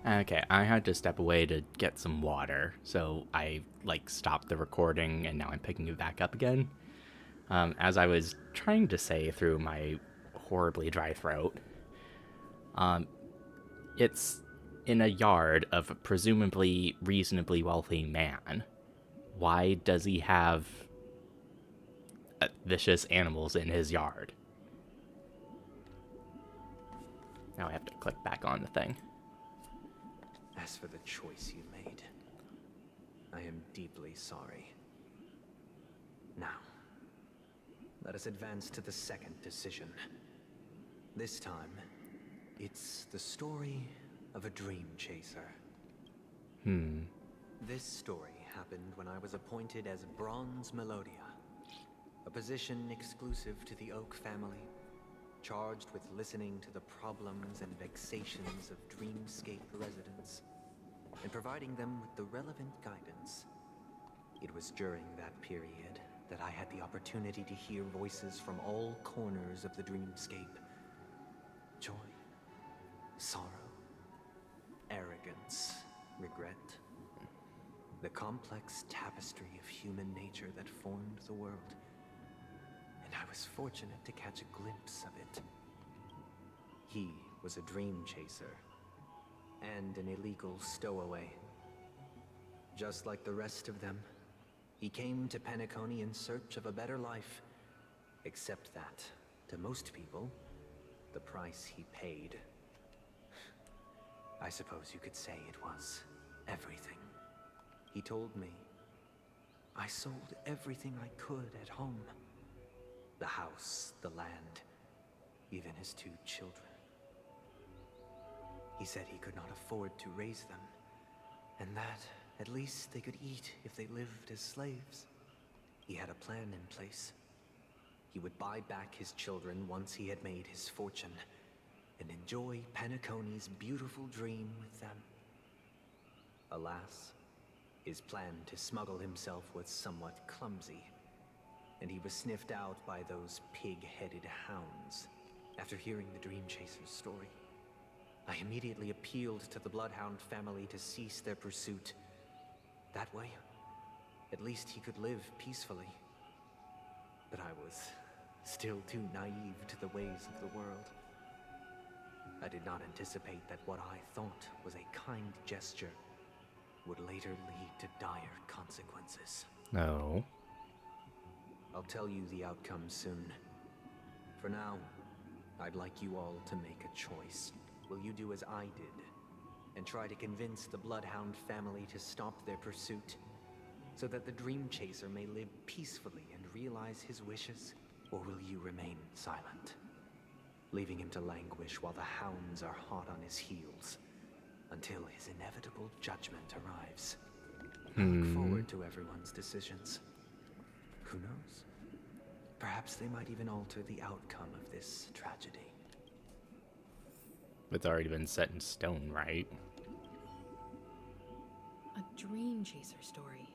Okay, I had to step away to get some water, so I stopped the recording and now I'm picking it back up again. As I was trying to say through my horribly dry throat, um, it's in a yard of a presumably reasonably wealthy man. Why does he have vicious animals in his yard? Now I have to click back on the thing. As for the choice you made, I am deeply sorry. Now, let us advance to the second decision. This time, it's the story of a dream chaser. This story happened when I was appointed as Bronze Melodia, a position exclusive to the Oak family, charged with listening to the problems and vexations of dreamscape residents, and providing them with the relevant guidance. It was during that period that I had the opportunity to hear voices from all corners of the dreamscape. Joy, sorrow, arrogance, regret. The complex tapestry of human nature that formed the world. And I was fortunate to catch a glimpse of it. He was a dream chaser and an illegal stowaway. Just like the rest of them, he came to Penacony in search of a better life. Except that, to most people, the price he paid, I suppose you could say it was everything. He told me, I sold everything I could at home. The house, the land, even his 2 children. He said he could not afford to raise them, and that at least they could eat if they lived as slaves. He had a plan in place. He would buy back his children once he had made his fortune, and enjoy Penacony's beautiful dream with them. Alas, his plan to smuggle himself was somewhat clumsy, and he was sniffed out by those pig-headed hounds. After hearing the Dream Chaser's story, I immediately appealed to the Bloodhound family to cease their pursuit. That way, at least he could live peacefully. But I was still too naive to the ways of the world. I did not anticipate that what I thought was a kind gesture would later lead to dire consequences. No. I'll tell you the outcome soon. For now, I'd like you all to make a choice. Will you do as I did, and try to convince the Bloodhound family to stop their pursuit, so that the Dream Chaser may live peacefully and realize his wishes? Or will you remain silent, leaving him to languish while the hounds are hot on his heels, until his inevitable judgment arrives? I look forward to everyone's decisions. Who knows? Perhaps they might even alter the outcome of this tragedy. It's already been set in stone, right? A dream chaser story.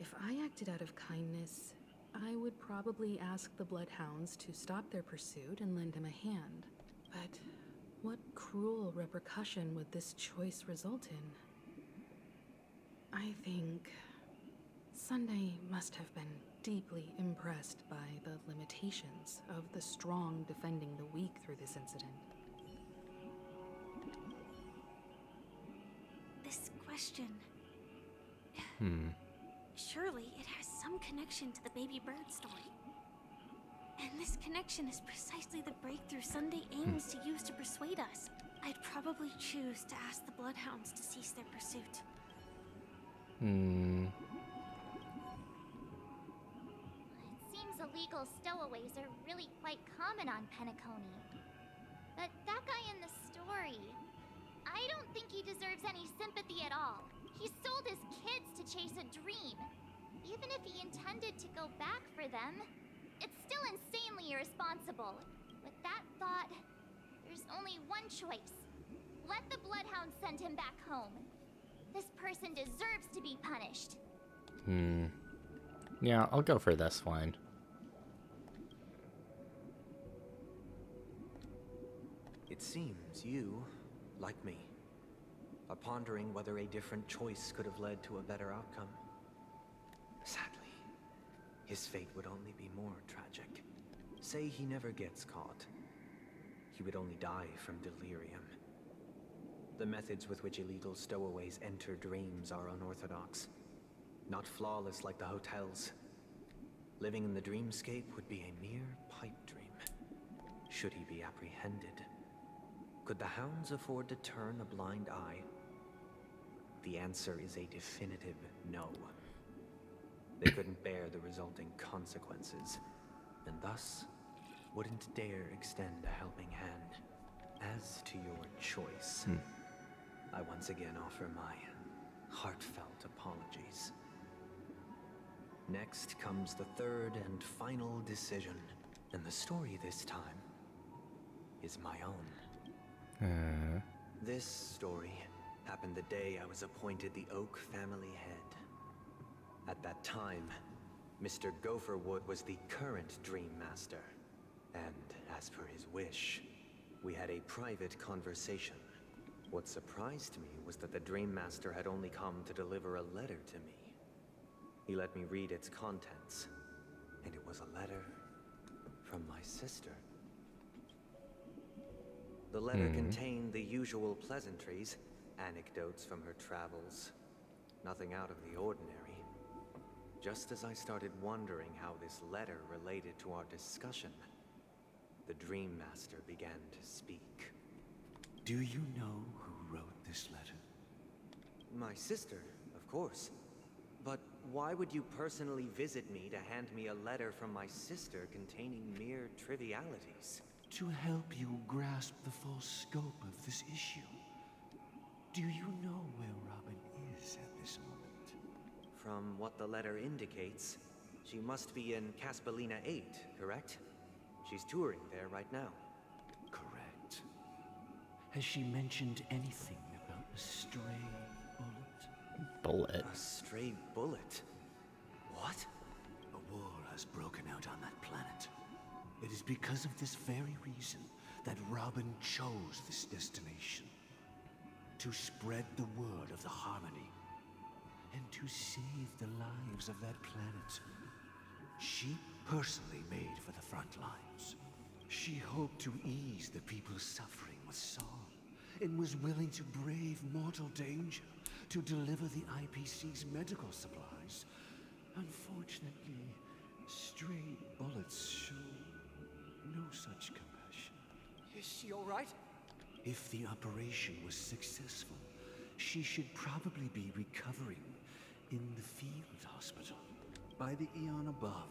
If I acted out of kindness, I would probably ask the Bloodhounds to stop their pursuit and lend him a hand. But what cruel repercussion would this choice result in? I think Sunday must have been deeply impressed by the limitations of the strong defending the weak through this incident. This question. Surely it has some connection to the baby bird story. And this connection is precisely the breakthrough Sunday aims to use to persuade us. I'd probably choose to ask the Bloodhounds to cease their pursuit. It seems illegal stowaways are really quite common on Penacony. But that guy in the story, I don't think he deserves any sympathy at all. He sold his kids to chase a dream. Even if he intended to go back for them, it's still insanely irresponsible. With that thought, there's only one choice. Let the Bloodhounds send him back home. This person deserves to be punished. Yeah, I'll go for this one. It seems you, like me, are pondering whether a different choice could have led to a better outcome. Sadly, his fate would only be more tragic. Say he never gets caught. He would only die from delirium. The methods with which illegal stowaways enter dreams are unorthodox. Not flawless like the hotels. Living in the dreamscape would be a mere pipe dream. Should he be apprehended? Could the hounds afford to turn a blind eye? The answer is a definitive no. They couldn't bear the resulting consequences, and thus wouldn't dare extend a helping hand. As to your choice, I once again offer my heartfelt apologies. Next comes the third and final decision, and the story this time is my own. This story happened the day I was appointed the Oak family head. At that time, Mr. Gopherwood was the current Dream Master, and as per his wish, we had a private conversation. What surprised me was that the Dream Master had only come to deliver a letter to me. He let me read its contents, and it was a letter from my sister. The letter contained the usual pleasantries, anecdotes from her travels. Nothing out of the ordinary. Just as I started wondering how this letter related to our discussion, the Dream Master began to speak. Do you know who wrote this letter? My sister, of course. But why would you personally visit me to hand me a letter from my sister containing mere trivialities? To help you grasp the full scope of this issue. Do you know where Robin is at this moment? From what the letter indicates, she must be in Caspelina 8, correct? She's touring there right now. Correct. Has she mentioned anything about a stray bullet? A stray bullet? What? A war has broken out on that planet. It is because of this very reason that Robin chose this destination. To spread the word of the Harmony. And to save the lives of that planet. She personally made for the front lines. She hoped to ease the people's suffering with song, and was willing to brave mortal danger to deliver the IPC's medical supplies. Unfortunately, stray bullets show no such compassion. Is she all right? If the operation was successful, she should probably be recovering in the field hospital. By the eon above,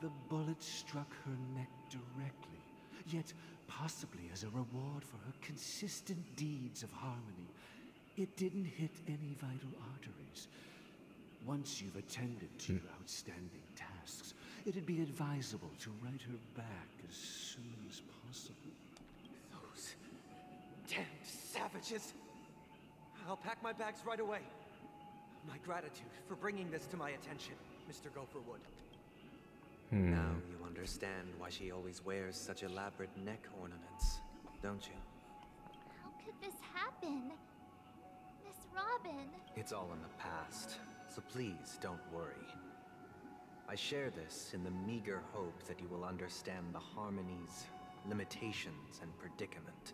the bullet struck her neck directly, yet possibly as a reward for her consistent deeds of harmony, it didn't hit any vital arteries. Once you've attended to your outstanding tasks, it'd be advisable to write her back as soon as possible. Those damned savages! I'll pack my bags right away. My gratitude for bringing this to my attention, Mr. Gopherwood. Now you understand why she always wears such elaborate neck ornaments, don't you? How could this happen? Miss Robin. It's all in the past, so please don't worry. I share this in the meager hope that you will understand the Harmony's limitations and predicament.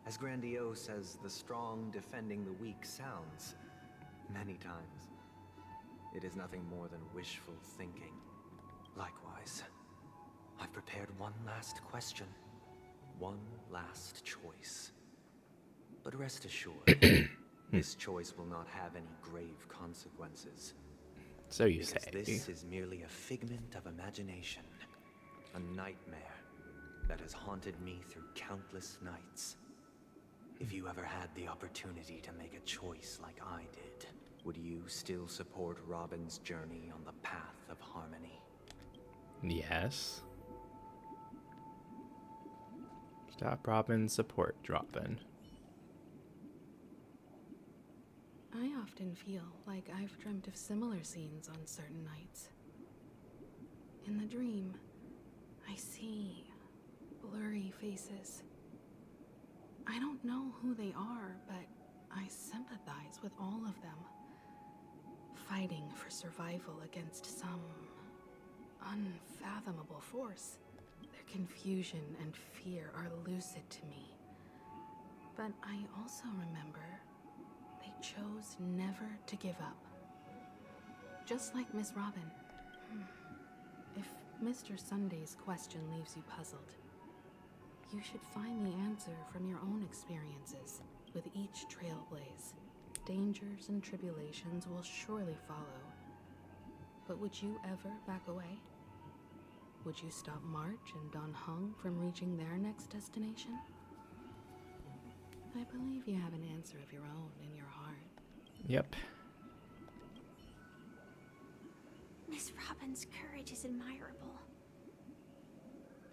As grandiose as the strong defending the weak sounds, many times, it is nothing more than wishful thinking. Likewise, I've prepared one last question, one last choice. But rest assured, this choice will not have any grave consequences. So you Because say. this is merely a figment of imagination, a nightmare that has haunted me through countless nights. If you ever had the opportunity to make a choice like I did, would you still support Robin's journey on the path of harmony? Yes. Stop Robin, support Robin. I often feel like I've dreamt of similar scenes on certain nights. In the dream, I see blurry faces. I don't know who they are, but I sympathize with all of them, fighting for survival against some unfathomable force. Their confusion and fear are lucid to me. But I also remember they chose never to give up. Just like Miss Robin. If Mr. Sunday's question leaves you puzzled, you should find the answer from your own experiences with each trailblaze. Dangers and tribulations will surely follow. But would you ever back away? Would you stop March and Don Hung from reaching their next destination? I believe you have an answer of your own in your heart. Yep. Miss Robin's courage is admirable.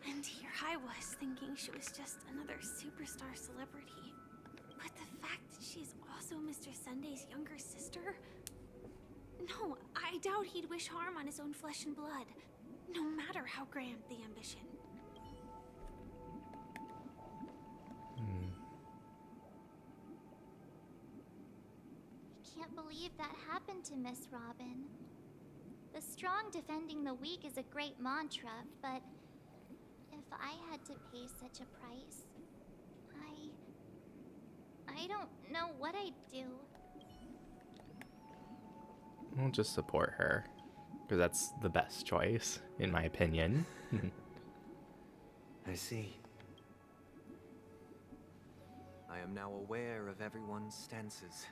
And here I was thinking she was just another superstar celebrity. But the fact that she's also Mr. Sunday's younger sister? No, I doubt he'd wish harm on his own flesh and blood, no matter how grand the ambition. I can't believe that happened to Miss Robin. The strong defending the weak is a great mantra, but if I had to pay such a price, I don't know what I'd do. We'll just support her, because that's the best choice, in my opinion. I see. I am now aware of everyone's stances.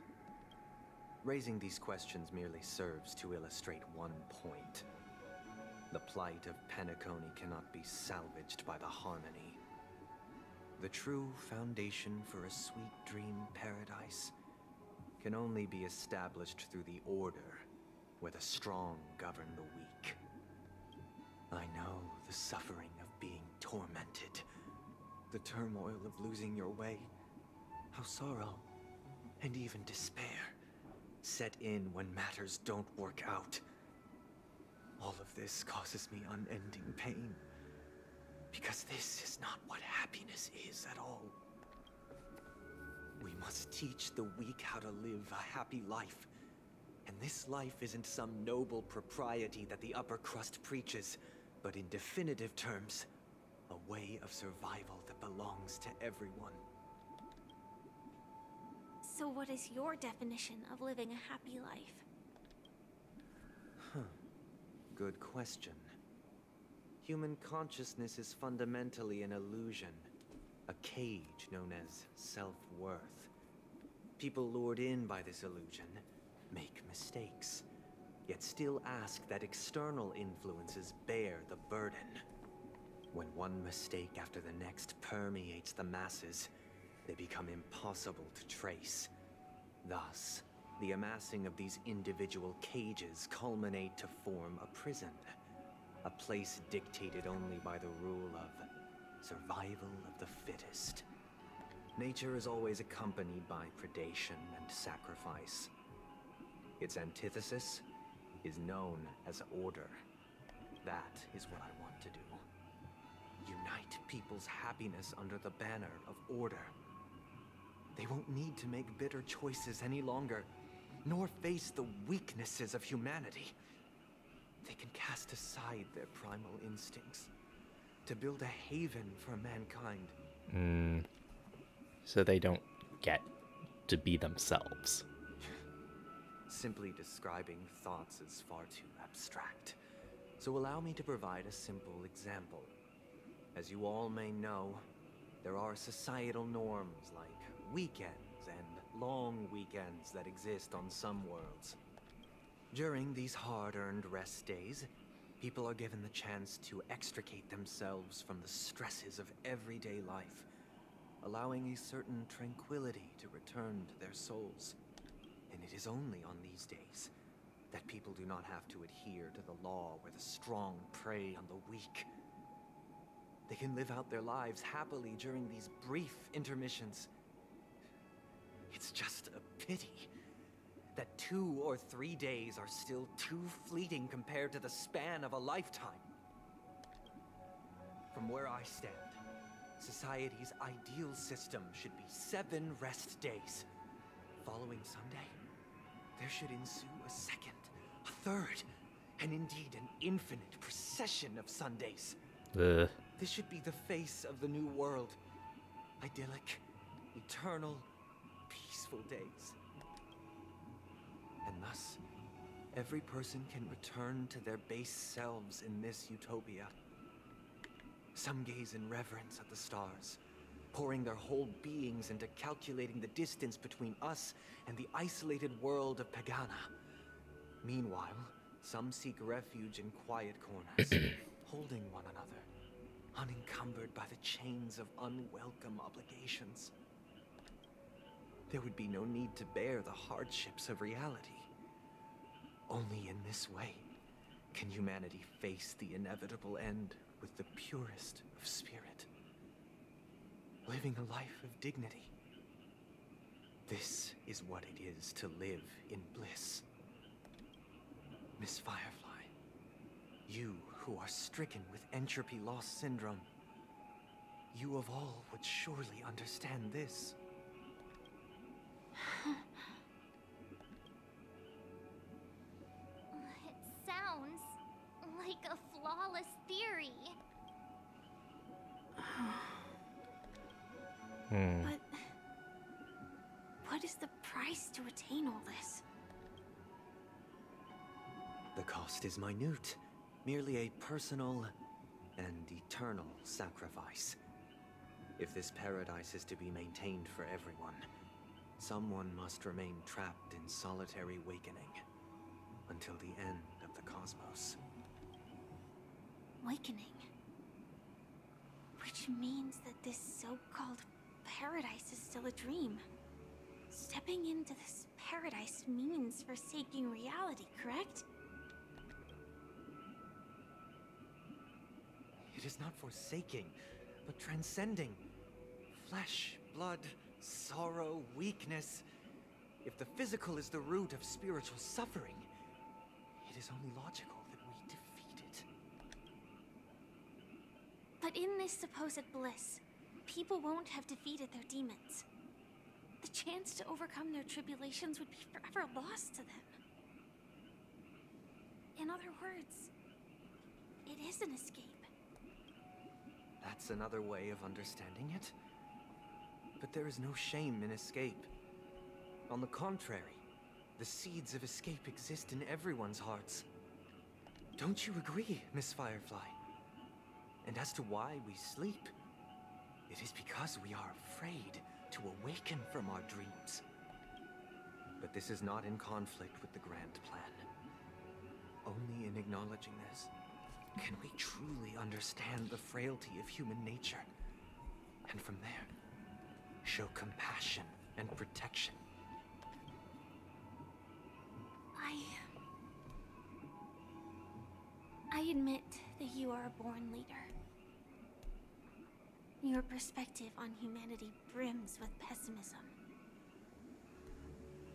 Raising these questions merely serves to illustrate one point. The plight of Penacony cannot be salvaged by the harmony. The true foundation for a sweet dream paradise can only be established through the order where the strong govern the weak. I know the suffering of being tormented, the turmoil of losing your way, how sorrow and even despair set in when matters don't work out. All of this causes me unending pain, because this is not what happiness is at all. We must teach the weak how to live a happy life. And this life isn't some noble propriety that the upper crust preaches, but in definitive terms, a way of survival that belongs to everyone. So what is your definition of living a happy life? Good question. Human consciousness is fundamentally an illusion, a cage known as self-worth. People lured in by this illusion make mistakes, yet still ask that external influences bear the burden. When one mistake after the next permeates the masses, they become impossible to trace. Thus, the amassing of these individual cages culminate to form a prison, a place dictated only by the rule of survival of the fittest. Nature is always accompanied by predation and sacrifice. Its antithesis is known as order. That is what I want to do. Unite people's happiness under the banner of order. They won't need to make bitter choices any longer, nor face the weaknesses of humanity. They can cast aside their primal instincts to build a haven for mankind. So they don't get to be themselves. Simply describing thoughts is far too abstract. So allow me to provide a simple example. As you all may know, there are societal norms like weekends and long weekends that exist on some worlds. During these hard-earned rest days, people are given the chance to extricate themselves from the stresses of everyday life, allowing a certain tranquility to return to their souls. And it is only on these days that people do not have to adhere to the law where the strong prey on the weak. They can live out their lives happily during these brief intermissions. It's just a pity that 2 or 3 days are still too fleeting compared to the span of a lifetime. From where I stand, society's ideal system should be 7 rest days, following Sunday, there should ensue a second, a third, and indeed an infinite procession of Sundays. Ugh. This should be the face of the new world. Idyllic, eternal, peaceful days. And thus, every person can return to their base selves in this utopia. Some gaze in reverence at the stars, pouring their whole beings into calculating the distance between us and the isolated world of Pagana. Meanwhile, some seek refuge in quiet corners, holding one another, unencumbered by the chains of unwelcome obligations. There would be no need to bear the hardships of reality. Only in this way can humanity face the inevitable end with the purest of spirit, living a life of dignity. This is what it is to live in bliss. Miss Firefly, you who are stricken with entropy loss syndrome, you of all would surely understand this. It sounds like a flawless theory. But what is the price to attain all this? The cost is minute, merely a personal and eternal sacrifice. If this paradise is to be maintained for everyone, someone must remain trapped in solitary wakening until the end of the cosmos. Awakening. Which means that this so-called paradise is still a dream. Stepping into this paradise means forsaking reality, correct? It is not forsaking, but transcending. Flesh, blood, sorrow, weakness. If the physical is the root of spiritual suffering, it is only logical that we defeat it. But in this supposed bliss, people won't have defeated their demons. The chance to overcome their tribulations would be forever lost to them. In other words, it is an escape. That's another way of understanding it. But there is no shame in escape. On the contrary, the seeds of escape exist in everyone's hearts. Don't you agree, Miss Firefly? And as to why we sleep, it is because we are afraid to awaken from our dreams. But this is not in conflict with the grand plan. Only in acknowledging this can we truly understand the frailty of human nature, and from there, show compassion and protection. I admit that you are a born leader. Your perspective on humanity brims with pessimism.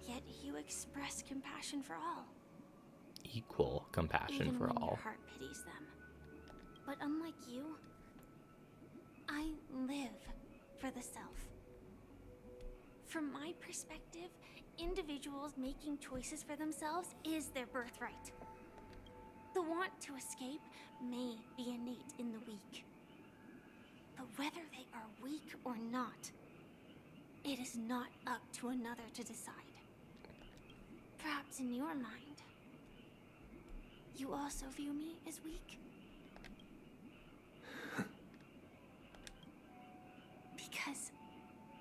Yet you express compassion for all. Equal compassion Even for when all. your heart pities them. But unlike you, I live for the self. From my perspective, individuals making choices for themselves is their birthright. The want to escape may be innate in the weak. But whether they are weak or not, it is not up to another to decide. Perhaps in your mind, you also view me as weak? Because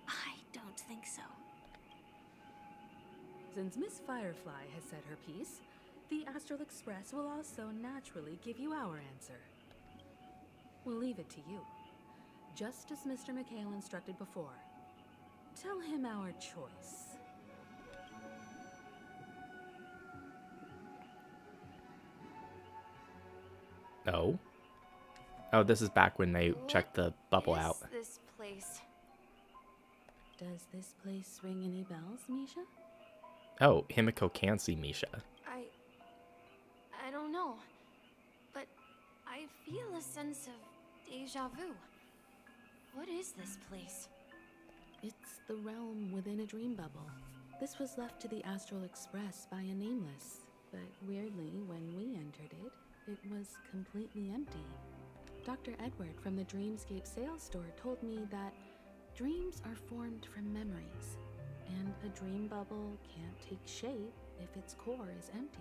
I don't think so. Since Miss Firefly has said her piece, the Astral Express will also naturally give you our answer. We'll leave it to you, just as Mr. McHale instructed before. Tell him our choice. Oh? Oh, this is back when they checked the bubble out. What is this place? Does this place ring any bells, Misha? Oh, Himiko can see Misha. I don't know, but I feel a sense of deja vu. What is this place? It's the realm within a dream bubble. This was left to the Astral Express by a nameless, but weirdly, when we entered it, it was completely empty. Dr. Edward from the Dreamscape sales store told me that dreams are formed from memories, and a dream bubble can't take shape if its core is empty.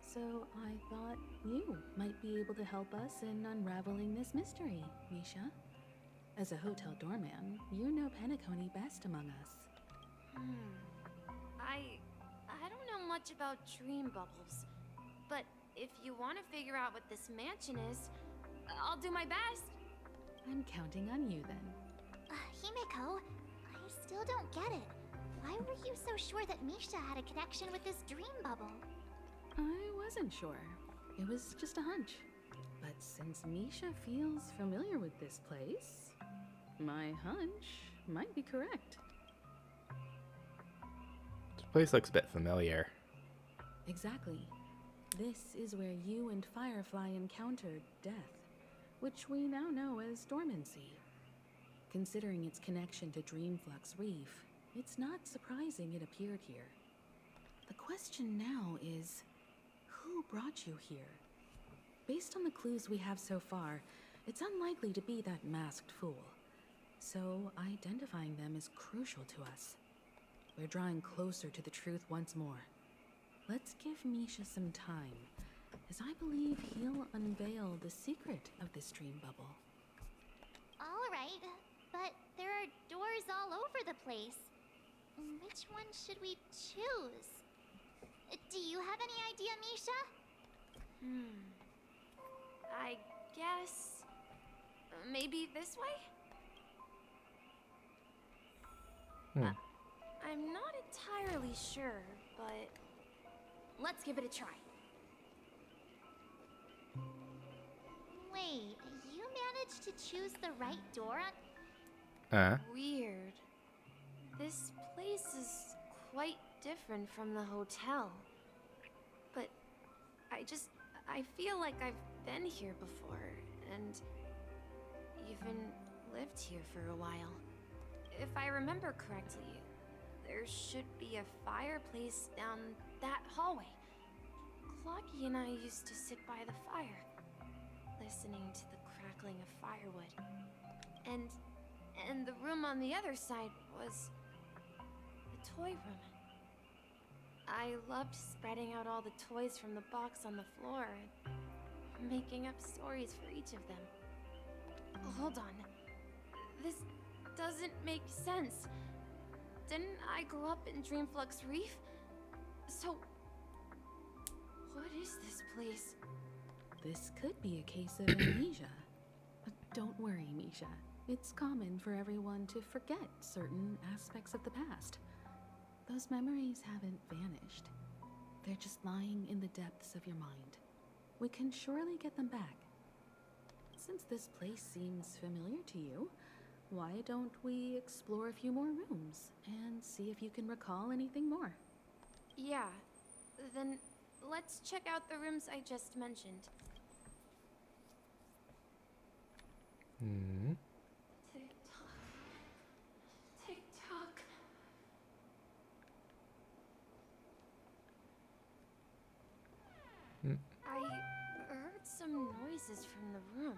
So I thought you might be able to help us in unraveling this mystery, Misha. As a hotel doorman, you know Penacony best among us. I don't know much about dream bubbles, but if you want to figure out what this mansion is, I'll do my best. I'm counting on you then. Himeko, I still don't get it. Why were you so sure that Misha had a connection with this dream bubble? I wasn't sure. It was just a hunch. But since Misha feels familiar with this place, my hunch might be correct. This place looks a bit familiar. Exactly. This is where you and Firefly encountered death, which we now know as dormancy. Considering its connection to Dreamflux Reef, it's not surprising it appeared here. The question now is, who brought you here? Based on the clues we have so far, it's unlikely to be that masked fool. So identifying them is crucial to us. We're drawing closer to the truth once more. Let's give Misha some time, as I believe he'll unveil the secret of this dream bubble. All right, but there are doors all over the place. Which one should we choose? Do you have any idea, Misha? I guess maybe this way? I'm not entirely sure, but let's give it a try. Wait, you managed to choose the right door on... Weird. This place is quite different from the hotel. But I feel like I've been here before, and even lived here for a while. If I remember correctly, there should be a fireplace down that hallway. Clocky and I used to sit by the fire, listening to the crackling of firewood. And the room on the other side was the toy room. I loved spreading out all the toys from the box on the floor and making up stories for each of them. Hold on. This doesn't make sense. Didn't I grow up in Dreamflux Reef? So, what is this place? This could be a case of amnesia. But don't worry, Misha. It's common for everyone to forget certain aspects of the past. Those memories haven't vanished. They're just lying in the depths of your mind. We can surely get them back. Since this place seems familiar to you, why don't we explore a few more rooms and see if you can recall anything more? Yeah, then let's check out the rooms I just mentioned. Tick-tock. Tick-tock. I heard some noises from the room.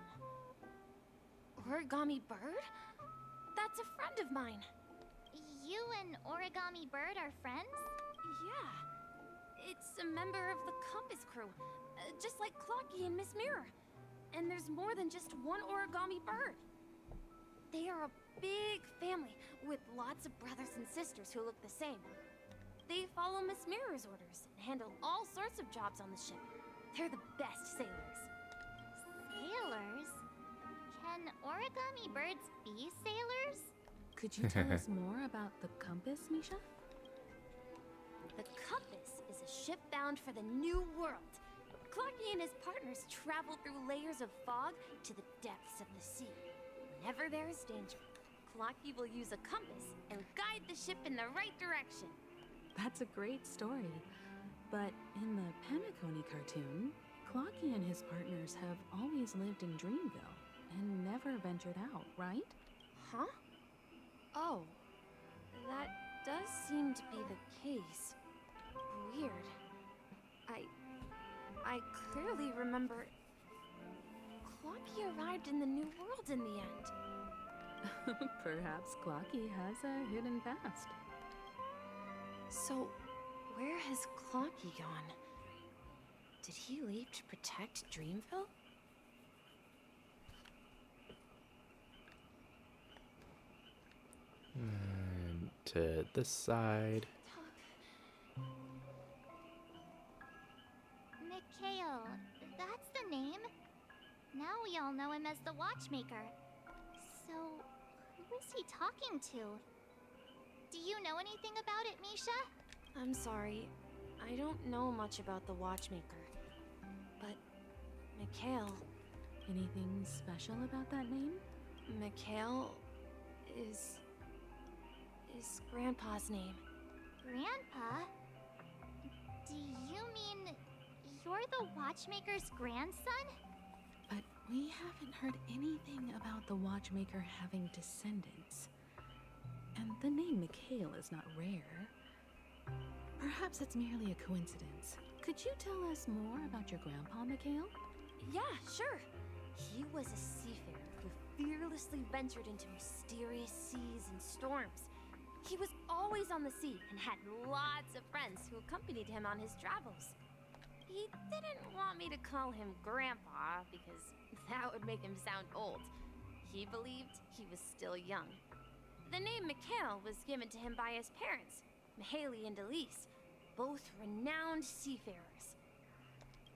Origami Bird? That's a friend of mine. You and Origami Bird are friends? Yeah. It's a member of the Compass crew, just like Clocky and Miss Mirror. And there's more than just one Origami Bird. They are a big family with lots of brothers and sisters who look the same. They follow Miss Mirror's orders and handle all sorts of jobs on the ship. They're the best sailors. Sailors? Can Origami Birds be sailors? Could you tell us more about the compass, Misha? The Compass is a ship bound for the New World. Clocky and his partners travel through layers of fog to the depths of the sea. Whenever there is danger, Clocky will use a compass and guide the ship in the right direction. That's a great story. But in the Penacony cartoon, Clocky and his partners have always lived in Dreamville and never ventured out, right? Huh? Oh. That does seem to be the case. Weird. I clearly remember Clocky arrived in the New World in the end. Perhaps Clocky has a hidden past. So, where has Clocky gone? Did he leave to protect Dreamville? And to this side. Mikhail, that's the name. Now we all know him as the Watchmaker. So, who is he talking to? Do you know anything about it, Misha? I'm sorry. I don't know much about the Watchmaker. But, Mikhail... Anything special about that name? Mikhail is Grandpa's name. Grandpa? Do you mean you're the Watchmaker's grandson? But we haven't heard anything about the Watchmaker having descendants. And the name Mikhail is not rare. Perhaps it's merely a coincidence. Could you tell us more about your grandpa, Mikhail? Yeah, sure. He was a seafarer who fearlessly ventured into mysterious seas and storms. He was always on the sea and had lots of friends who accompanied him on his travels. He didn't want me to call him Grandpa because that would make him sound old. He believed he was still young. The name Mikhail was given to him by his parents, Mihaly and Elise, both renowned seafarers.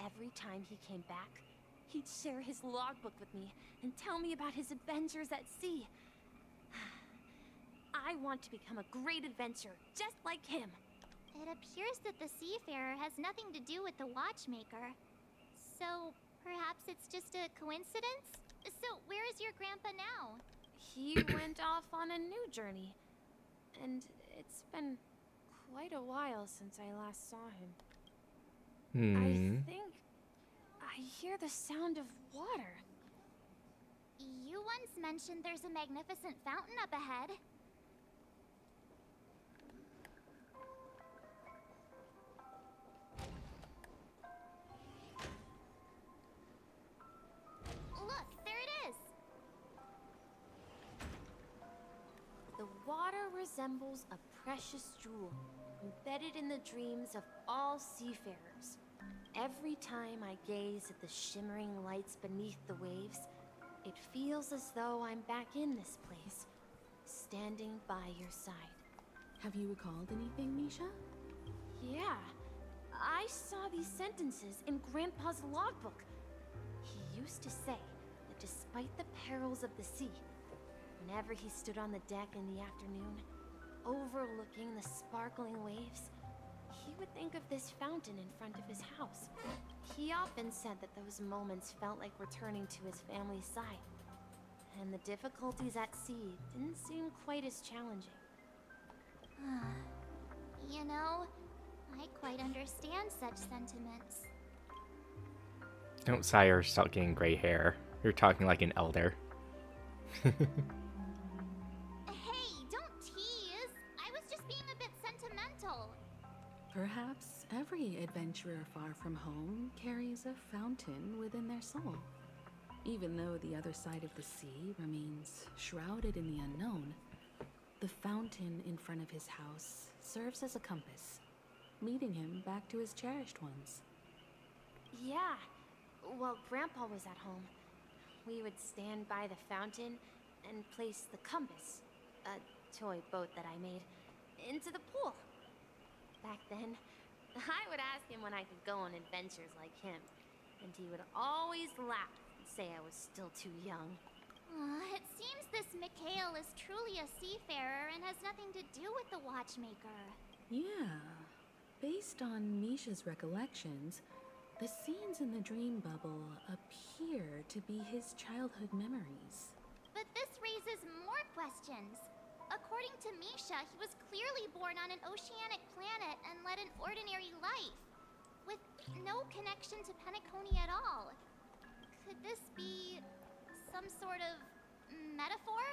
Every time he came back, he'd share his logbook with me and tell me about his adventures at sea. I want to become a great adventurer, just like him. It appears that the Seafarer has nothing to do with the Watchmaker. So, perhaps it's just a coincidence? So, where is your grandpa now? He went off on a new journey. And it's been quite a while since I last saw him. I think I hear the sound of water. You once mentioned there's a magnificent fountain up ahead. Look, there it is! The water resembles a precious jewel, embedded in the dreams of all seafarers. Every time I gaze at the shimmering lights beneath the waves, it feels as though I'm back in this place, standing by your side. Have you recalled anything, Misha? Yeah, I saw these sentences in Grandpa's logbook. He used to say that despite the perils of the sea, whenever he stood on the deck in the afternoon, overlooking the sparkling waves, he would think of this fountain in front of his house. He often said that those moments felt like returning to his family's side, and the difficulties at sea didn't seem quite as challenging. You know, I quite understand such sentiments. Don't sigh or start getting gray hair. You're talking like an elder. Hey, don't tease! I was just being a bit sentimental. Perhaps every adventurer far from home carries a fountain within their soul. Even though the other side of the sea remains shrouded in the unknown, the fountain in front of his house serves as a compass, leading him back to his cherished ones. Yeah, while Grandpa was at home, we would stand by the fountain and place the compass, a toy boat that I made, into the pool. Back then, I would ask him when I could go on adventures like him, and he would always laugh and say I was still too young. It seems this Mikhail is truly a seafarer and has nothing to do with the Watchmaker. Yeah. Based on Misha's recollections, the scenes in the dream bubble appear to be his childhood memories. But this raises more questions. According to Misha, he was clearly born on an oceanic planet and led an ordinary life, with no connection to Penacony at all. Could this be some sort of metaphor?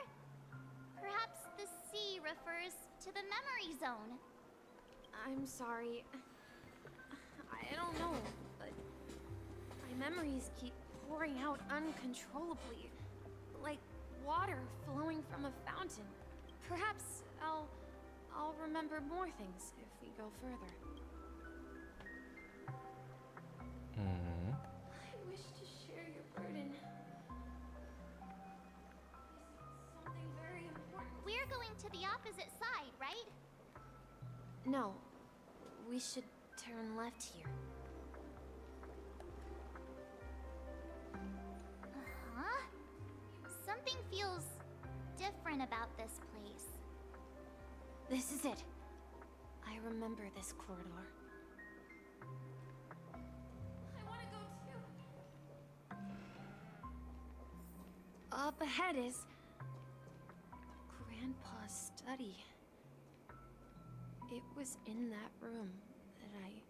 Perhaps the sea refers to the memory zone. I'm sorry. I don't know, but my memories keep pouring out uncontrollably, like water flowing from a fountain. Perhaps I'll remember more things if we go further. I wish to share your burden. Something very important. We're going to the opposite side, right? No, we should turn left here. Huh? Something feels different about this place. This is it. I remember this corridor. I want to go too. Up ahead is Grandpa's study. It was in that room that I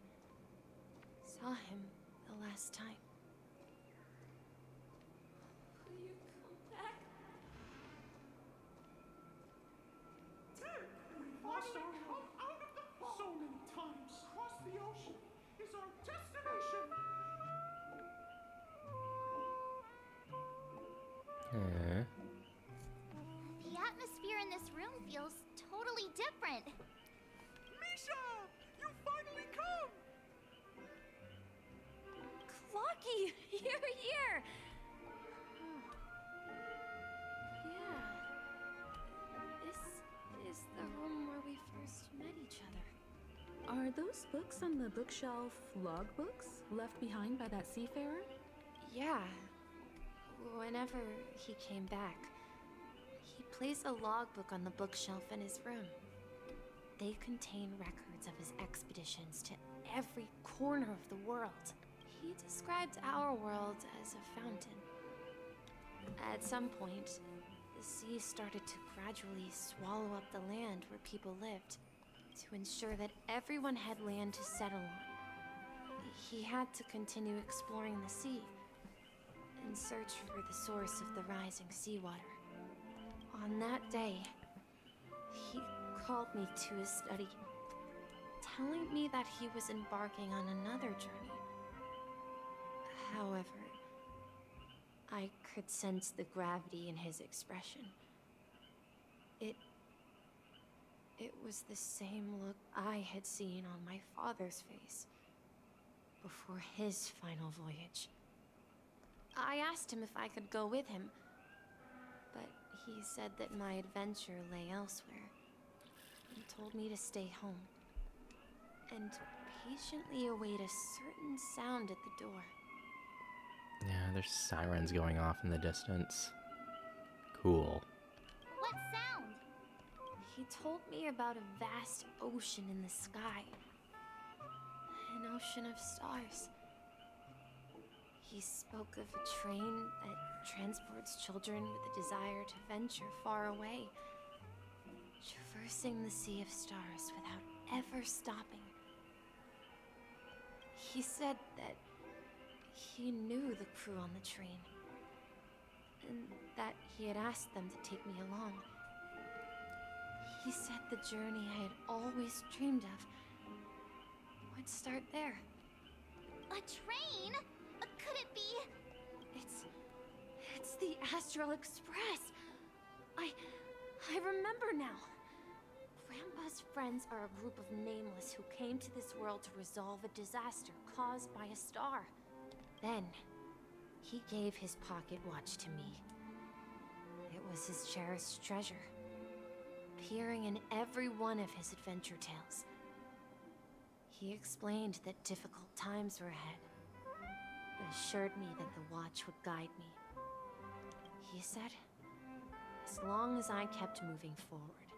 saw him the last time. Will you come back? We've lost our way out of the fog so many times. Across the ocean is our destination. The atmosphere in this room feels totally different. Misha! You finally come! Clocky, you're here! Yeah. This is the room where we first met each other. Are those books on the bookshelf logbooks left behind by that seafarer? Yeah. Whenever he came back, he placed a logbook on the bookshelf in his room. They contain records of his expeditions to every corner of the world. He described our world as a fountain. At some point, the sea started to gradually swallow up the land where people lived to ensure that everyone had land to settle on. He had to continue exploring the sea and search for the source of the rising seawater. On that day, he called me to his study, telling me that he was embarking on another journey. However, I could sense the gravity in his expression. It was the same look I had seen on my father's face before his final voyage. I asked him if I could go with him, but he said that my adventure lay elsewhere. He told me to stay home and patiently await a certain sound at the door. Yeah, there's sirens going off in the distance. Cool. What sound? He told me about a vast ocean in the sky. An ocean of stars. He spoke of a train that transports children with a desire to venture far away, traversing the sea of stars without ever stopping. He said that he knew the crew on the train, and that he had asked them to take me along. He said the journey I had always dreamed of would start there. A train? Could it be? It's the Astral Express. I remember now. Grandpa's friends are a group of nameless who came to this world to resolve a disaster caused by a star. Then, he gave his pocket watch to me. It was his cherished treasure, appearing in every one of his adventure tales. He explained that difficult times were ahead, but assured me that the watch would guide me. He said, as long as I kept moving forward,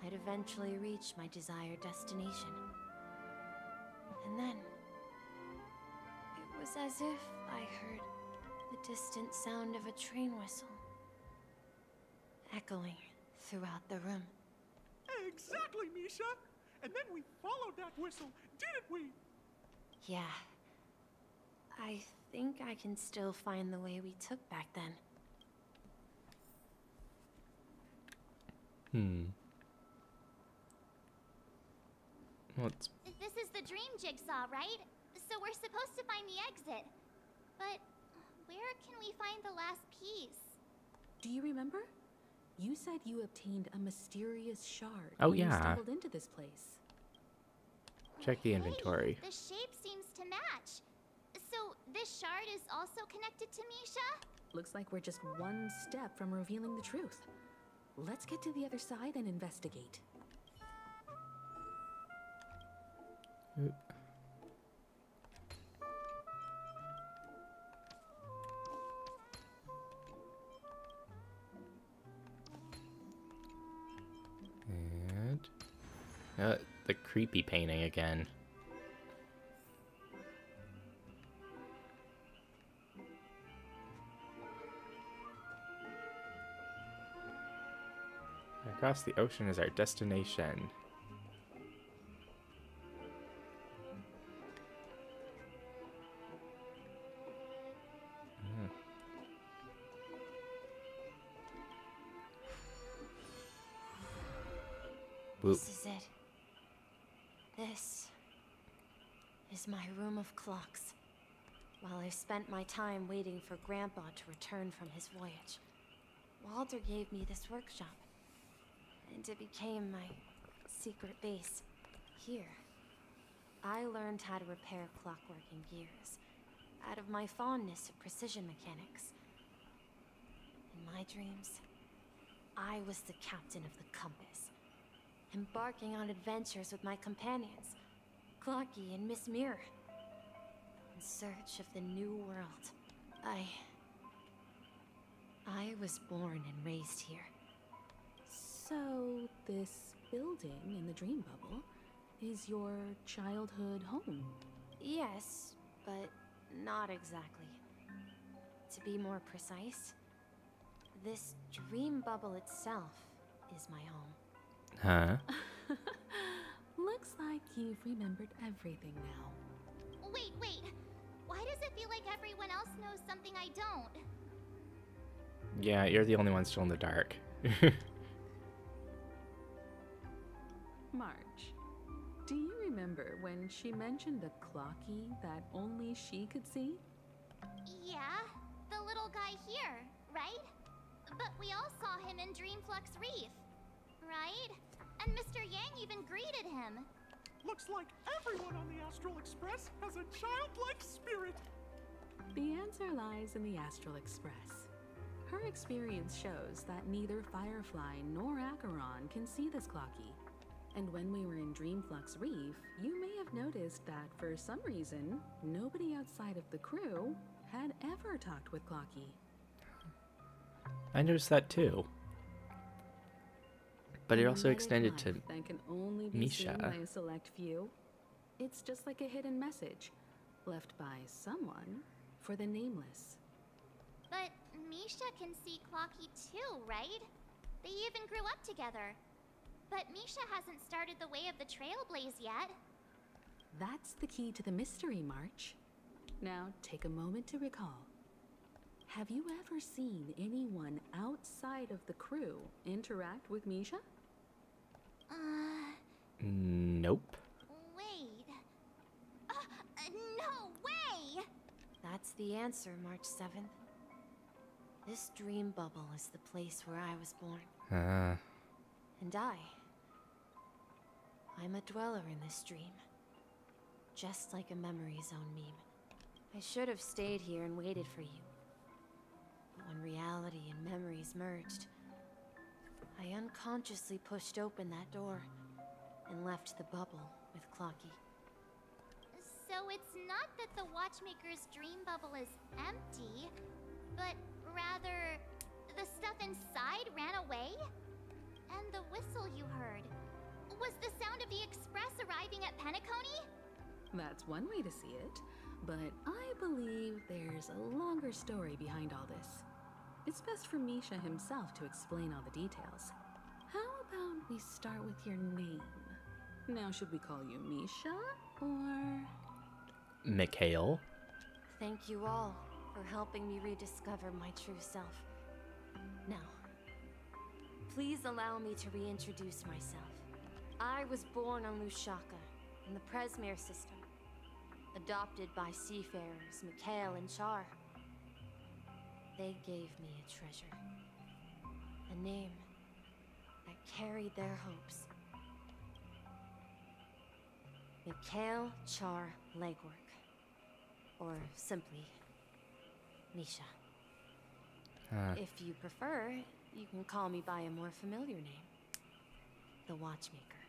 I'd eventually reach my desired destination. And then, it was as if I heard the distant sound of a train whistle, echoing throughout the room. Exactly, Misha! And then we followed that whistle, didn't we? Yeah. I think I can still find the way we took back then. Let's... This is the dream jigsaw, right? So we're supposed to find the exit. But where can we find the last piece? Do you remember? You said you obtained a mysterious shard Oh, when you yeah. stumbled into this place. Check the inventory. Hey, the shape seems to match. So this shard is also connected to Misha? Looks like we're just one step from revealing the truth. Let's get to the other side and investigate. Oop. And the creepy painting again. Across the ocean is our destination. Whoop. This is it. This is my room of clocks. While I spent my time waiting for Grandpa to return from his voyage, Walter gave me this workshop, and it became my secret base. Here, I learned how to repair clockwork and gears, out of my fondness of precision mechanics. In my dreams, I was the captain of the compass, embarking on adventures with my companions, Clocky and Miss Mirror, in search of the new world. I was born and raised here. So, this building in the dream bubble is your childhood home? Yes, but not exactly. To be more precise, this dream bubble itself is my home. Huh? Looks like you've remembered everything now. Wait. Why does it feel like everyone else knows something I don't? Yeah, you're the only one still in the dark. March, do you remember when she mentioned a clocky that only she could see? Yeah, the little guy here, right? But we all saw him in Dreamflux Reef, right? And Mr. Yang even greeted him. Looks like everyone on the Astral Express has a childlike spirit. The answer lies in the Astral Express. Her experience shows that neither Firefly nor Acheron can see this clocky. And when we were in Dreamflux Reef, you may have noticed that for some reason, nobody outside of the crew had ever talked with Clocky. I noticed that too. But it also Embedded extended to life that can only be Misha. seen by a select few. It's just like a hidden message left by someone for the nameless. But Misha can see Clocky too, right? They even grew up together. But Misha hasn't started the way of the Trailblaze yet. That's the key to the mystery, March. Now, take a moment to recall. Have you ever seen anyone outside of the crew interact with Misha? Nope. Wait. No way! That's the answer, March 7th. This dream bubble is the place where I was born. And I'm a dweller in this dream. Just like a memory zone meme. I should have stayed here and waited for you. But when reality and memories merged, I unconsciously pushed open that door and left the bubble with Clocky. So it's not that the Watchmaker's dream bubble is empty, but rather the stuff inside ran away? And the whistle you heard was the sound of the express arriving at Penacony? That's one way to see it, but I believe there's a longer story behind all this. It's best for Misha himself to explain all the details. How about we start with your name? Now, should we call you Misha, or... Mikhail. Thank you all for helping me rediscover my true self. Now, Please allow me to reintroduce myself. I was born on Lushaka, in the Presmere system. Adopted by seafarers Mikhail and Char. They gave me a treasure. A name that carried their hopes. Mikhail Char Legwork. Or simply, Misha. If you prefer, you can call me by a more familiar name. The Watchmaker.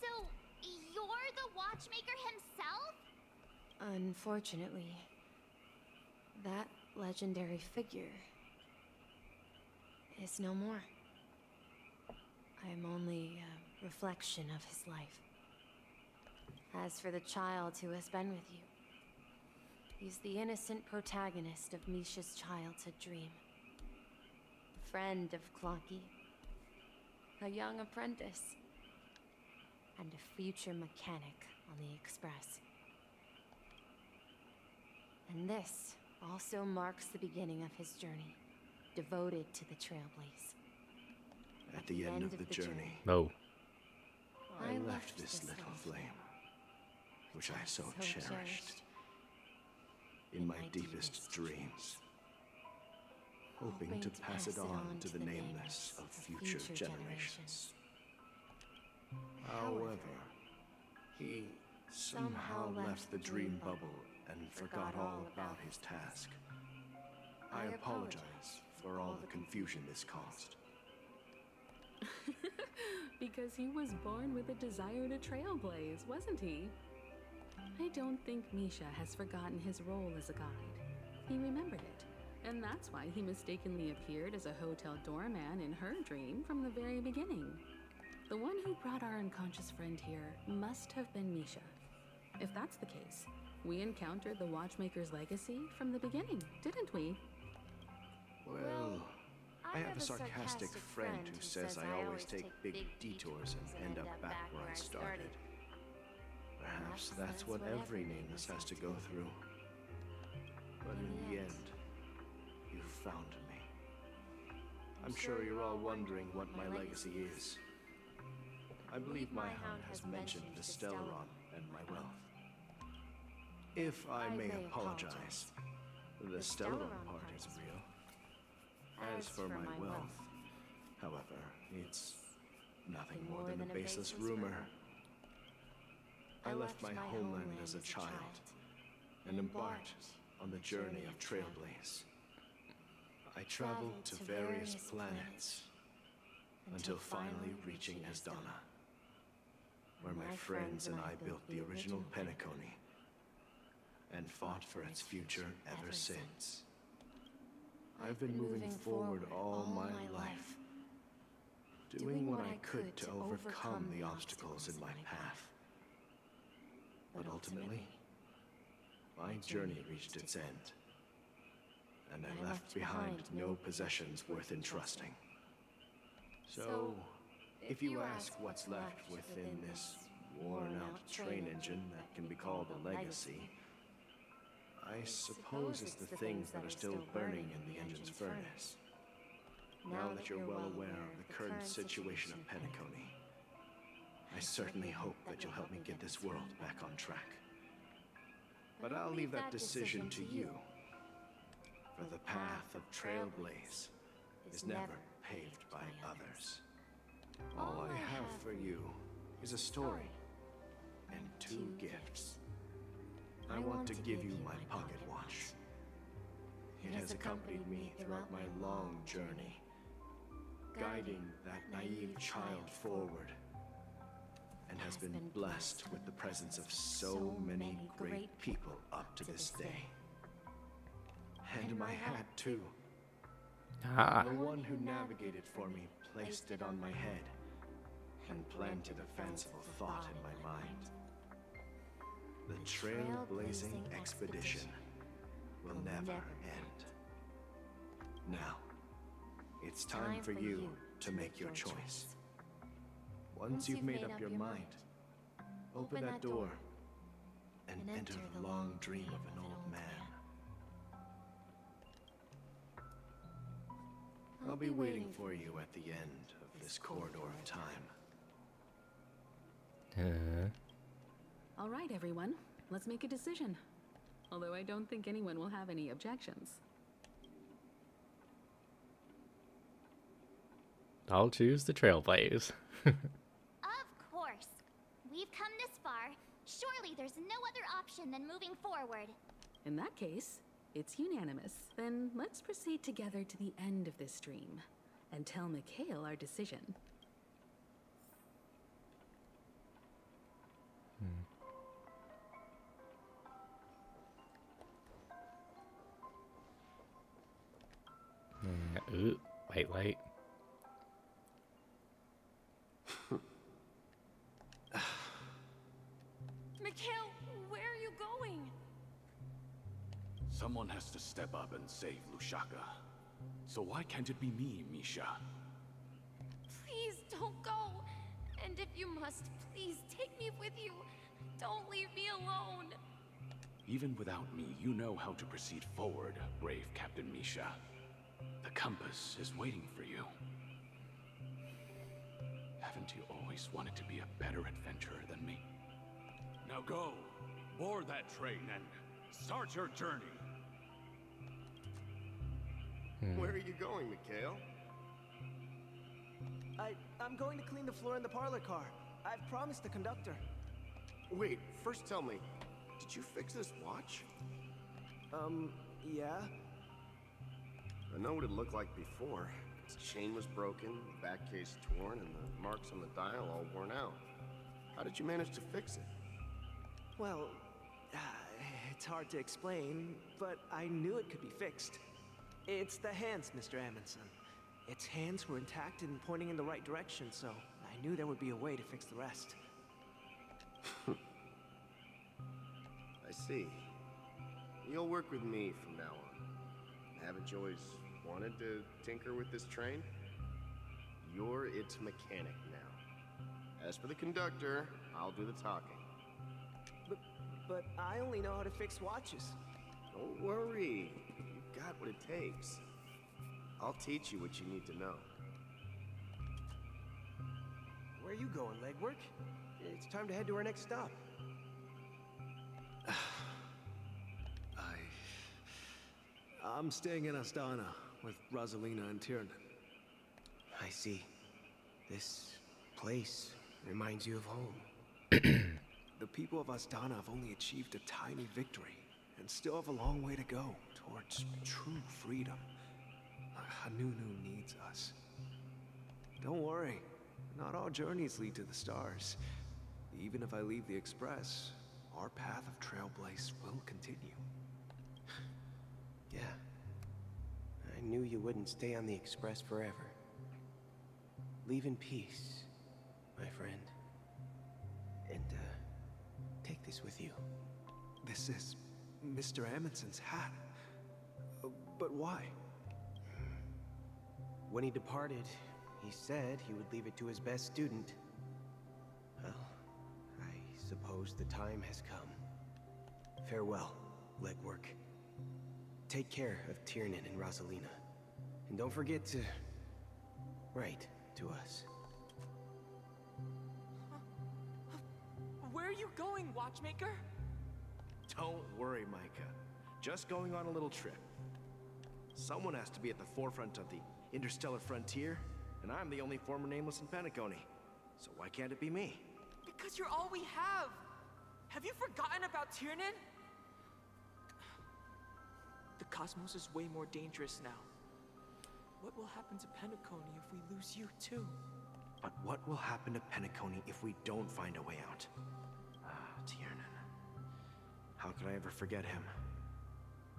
So, you're the Watchmaker himself? Unfortunately, that legendary figure is no more. I am only a reflection of his life. As for the child who has been with you, he's the innocent protagonist of Misha's childhood dream. A friend of Clonky, a young apprentice, and a future mechanic on the Express. And this also marks the beginning of his journey, devoted to the Trailblaze. At the end of the journey, Oh. I left this little flame, which I so cherished, in my deepest dreams, hoping to pass it on to the nameless of future generations. However, he somehow left the dream bubble and forgot all about his task. I apologize for all the confusion this caused. Because he was born with a desire to trailblaze, wasn't he? I don't think Misha has forgotten his role as a guide. He remembered it, and that's why he mistakenly appeared as a hotel doorman in her dream from the very beginning. The one who brought our unconscious friend here must have been Misha. If that's the case, we encountered the Watchmaker's legacy from the beginning, didn't we? Well, I have a sarcastic friend who says I always take big detours and end up back where I started. Perhaps that's what every nameless has to go through. But in the end, you found me. I'm sure you're all wondering what my legacy is. I believe my hound has mentioned the Stellaron and my wealth. If I may apologize, the Stellaron part is real. As for my wealth, however, it's nothing more than a baseless rumor. I left my homeland as a child and embarked on the journey of Trailblaze. I traveled to various planets until finally reaching Asdana, where my friends and I built the original Penacony and fought for its future ever since. I've been moving forward all my life, doing what I could to overcome the obstacles in my path. But ultimately, my journey reached its end, and I left behind no possessions worth entrusting. So, if you ask what's left within this worn-out train engine that can be called a legacy, I suppose it's the things that are still burning in the engine's furnace. Now that you're well aware of the current situation of Penacony, I certainly hope that you'll help me get this world back on track. But I'll leave that decision to you, for the path of Trailblaze is never paved by others. All I have for you is a story and 2 gifts. I want to give you my pocket watch. It has accompanied me throughout my long journey, guiding that naive child forward, and has been blessed with the presence of so many great people up to this day. And my hat, too. The one who navigated for me placed it on my head and planted a fanciful thought in my mind. The Trailblazing expedition will never end. Now, it's time for you to make your choice. Once you've made up your mind, open that door and enter the long dream of an old man. I'll be waiting for you at the end of this corridor of time. All right, everyone. Let's make a decision. Although I don't think anyone will have any objections. I'll choose the Trailblaze. Of course. We've come this far. Surely there's no other option than moving forward. In that case, it's unanimous. Then let's proceed together to the end of this dream and tell Mikhail our decision. Ooh, wait. Mikhail, where are you going? Someone has to step up and save Lushaka. So why can't it be me, Misha? Please don't go. And if you must, please take me with you. Don't leave me alone. Even without me, you know how to proceed forward, brave Captain Misha. The compass is waiting for you. Haven't you always wanted to be a better adventurer than me? Now go, board that train and start your journey. Where are you going, Mikhail? I'm going to clean the floor in the parlor car. I've promised the conductor. Wait, first tell me, did you fix this watch? Yeah? I know what it looked like before. Its chain was broken, the back case torn, and the marks on the dial all worn out. How did you manage to fix it? Well, it's hard to explain, but I knew it could be fixed. It's the hands, Mr. Amundsen. Its hands were intact and pointing in the right direction, so I knew there would be a way to fix the rest. I see. You'll work with me from now on. Haven't you always wanted to tinker with this train? You're its mechanic now. As for the conductor, I'll do the talking. But I only know how to fix watches. Don't worry. You've got what it takes. I'll teach you what you need to know. Where are you going, Legwork? It's time to head to our next stop. I'm staying in Astana with Rosalina and Tiernan. I see. This place reminds you of home. The people of Astana have only achieved a tiny victory and still have a long way to go towards true freedom. Hanunu needs us. Don't worry, not all journeys lead to the stars. Even if I leave the Express, our path of Trailblaze will continue. Yeah. I knew you wouldn't stay on the Express forever. Leave in peace, my friend. And, take this with you. This is Mr. Amundsen's hat. But why? When he departed, he said he would leave it to his best student. Well, I suppose the time has come. Farewell, Legwork. Take care of Tiernan and Rosalina. And don't forget to write to us. Where are you going, Watchmaker? Don't worry, Micah. Just going on a little trip. Someone has to be at the forefront of the interstellar frontier, and I'm the only former Nameless in Penacony. So why can't it be me? Because you're all we have! Have you forgotten about Tiernan? The cosmos is way more dangerous now. What will happen to Penacony if we lose you too? But what will happen to Penacony if we don't find a way out? Tiernan. How could I ever forget him?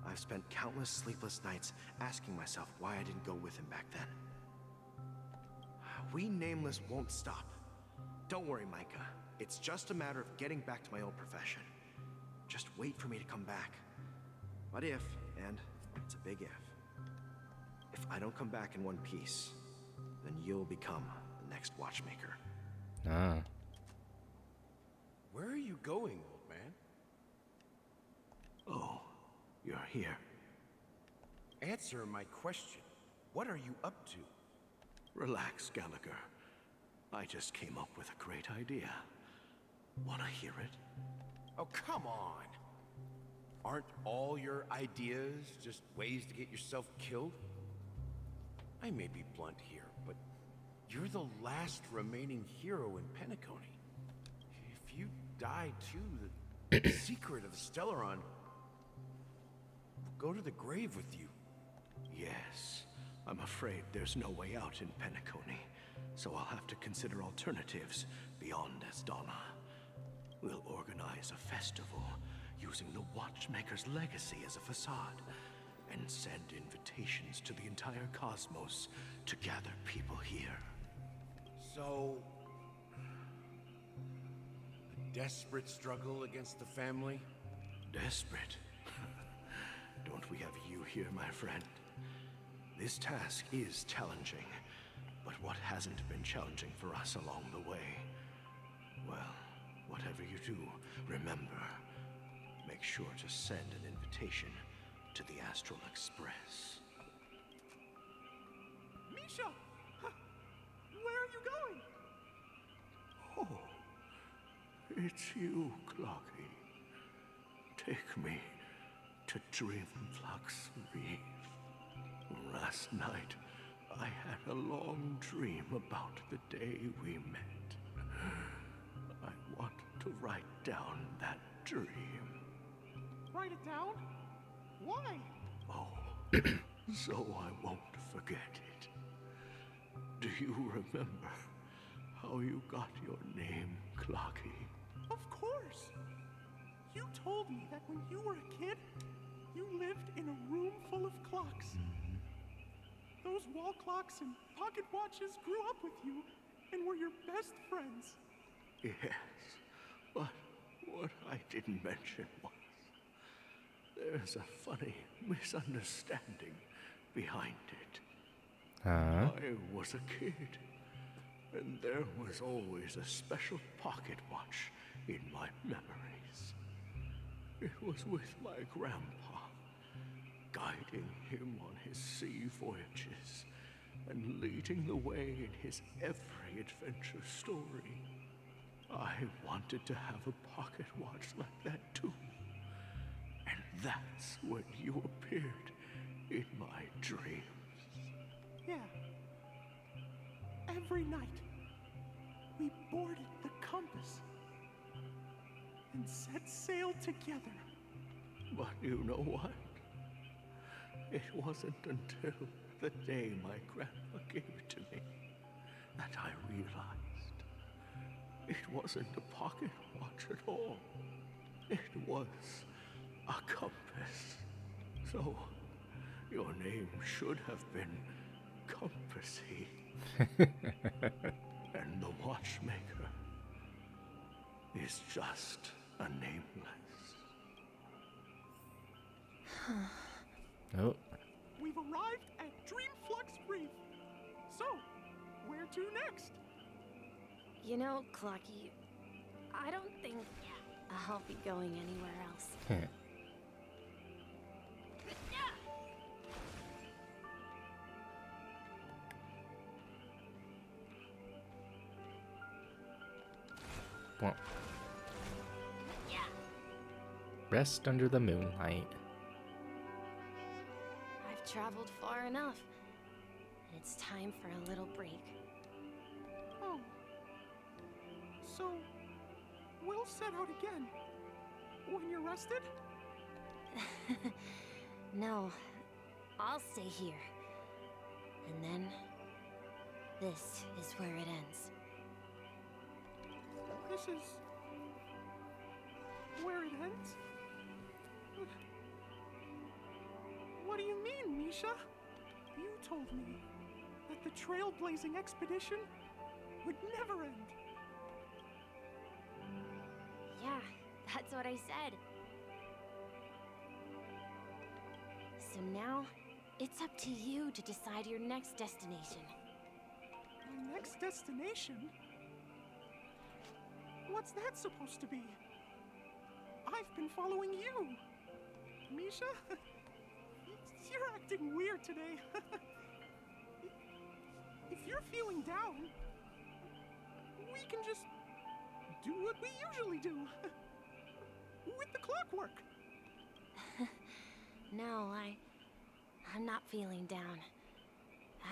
I've spent countless sleepless nights asking myself why I didn't go with him back then. We Nameless won't stop. Don't worry, Micah. It's just a matter of getting back to my old profession. Just wait for me to come back. But if, and it's a big if I don't come back in one piece, then you'll become the next Watchmaker. Ah. Where are you going, old man? Oh, you're here. Answer my question. What are you up to? Relax, Gallagher. I just came up with a great idea. Wanna hear it? Oh, come on! Aren't all your ideas just ways to get yourself killed? I may be blunt here, but you're the last remaining hero in Penacony. If you die too, the secret of the Stellaron will go to the grave with you. Yes, I'm afraid there's no way out in Penacony, so I'll have to consider alternatives beyond Asdana. We'll organize a festival using the Watchmaker's legacy as a facade, and send invitations to the entire cosmos to gather people here. So, a desperate struggle against the family? Desperate? Don't we have you here, my friend? This task is challenging, but what hasn't been challenging for us along the way? Well, whatever you do, remember, make sure to send an invitation to the Astral Express. Misha! Where are you going? Oh, it's you, Clocky. Take me to Dreamflux Reef. Last night, I had a long dream about the day we met. I want to write down that dream. Write it down? Why? Oh, so I won't forget it. Do you remember how you got your name, Clocky? Of course! You told me that when you were a kid, you lived in a room full of clocks. Those wall clocks and pocket watches grew up with you and were your best friends. Yes, but what I didn't mention was there's a funny misunderstanding behind it. I was a kid, and there was always a special pocket watch in my memories. It was with my grandpa, guiding him on his sea voyages and leading the way in his every adventure story. I wanted to have a pocket watch like that too. And that's when you appeared in my dreams. Yeah. Every night, we boarded the compass and set sail together. But you know what? It wasn't until the day my grandpa gave it to me that I realized it wasn't a pocket watch at all. It was a compass. So your name should have been Compassy. And the watchmaker is just a nameless. Oh. We've arrived at Dreamflux Reef. So, where to next? You know, Clocky, I don't think I'll be going anywhere else. Well. Rest under the moonlight. I've traveled far enough, and it's time for a little break. Oh. So, we'll set out again. When you're rested? No, I'll stay here. And then, this is where it ends. This is where it ends? What do you mean, Misha? You told me that the trailblazing expedition would never end. Yeah, that's what I said. So now, it's up to you to decide your next destination. My next destination? What's that supposed to be? I've been following you. Misha? You're acting weird today. you're feeling down, we can just do what we usually do. With the clockwork. No, I'm not feeling down.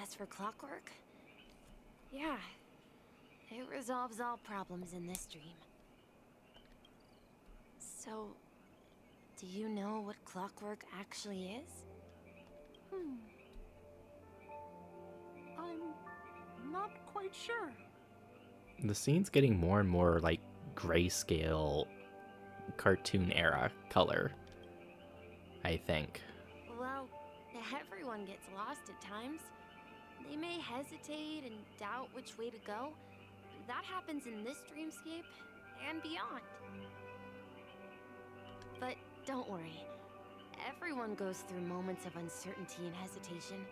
As for clockwork, yeah, it resolves all problems in this dream. So, do you know what clockwork actually is? I'm not quite sure. The scene's getting more and more like grayscale cartoon era color, I think. Well, everyone gets lost at times. They may hesitate and doubt which way to go. That happens in this dreamscape and beyond. But don't worry. Everyone goes through moments of uncertainty and hesitation.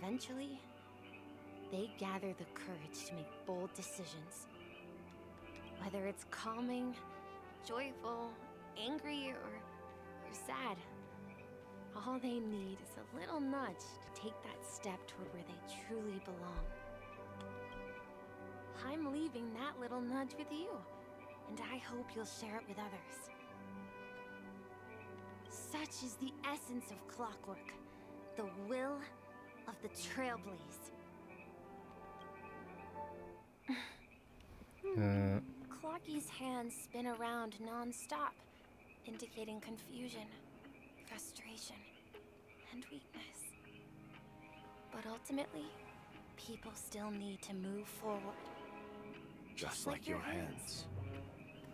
Eventually, they gather the courage to make bold decisions. Whether it's calming, joyful, angry, or sad, all they need is a little nudge to take that step toward where they truly belong. I'm leaving that little nudge with you, and I hope you'll share it with others. Such is the essence of clockwork, the will of the trailblaze. Clocky's hands spin around non-stop, indicating confusion, frustration, and weakness. But ultimately, people still need to move forward. Just like your hands,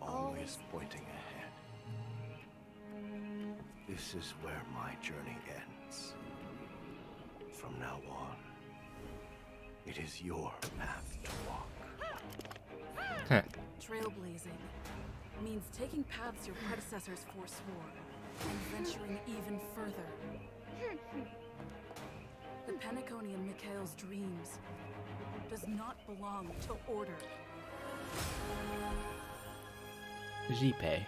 always pointing ahead. This is where my journey ends. From now on, it is your path to walk. Trailblazing means taking paths your predecessors forswore and venturing even further. The Penacony in Mikhail's dreams does not belong to order. Jipe.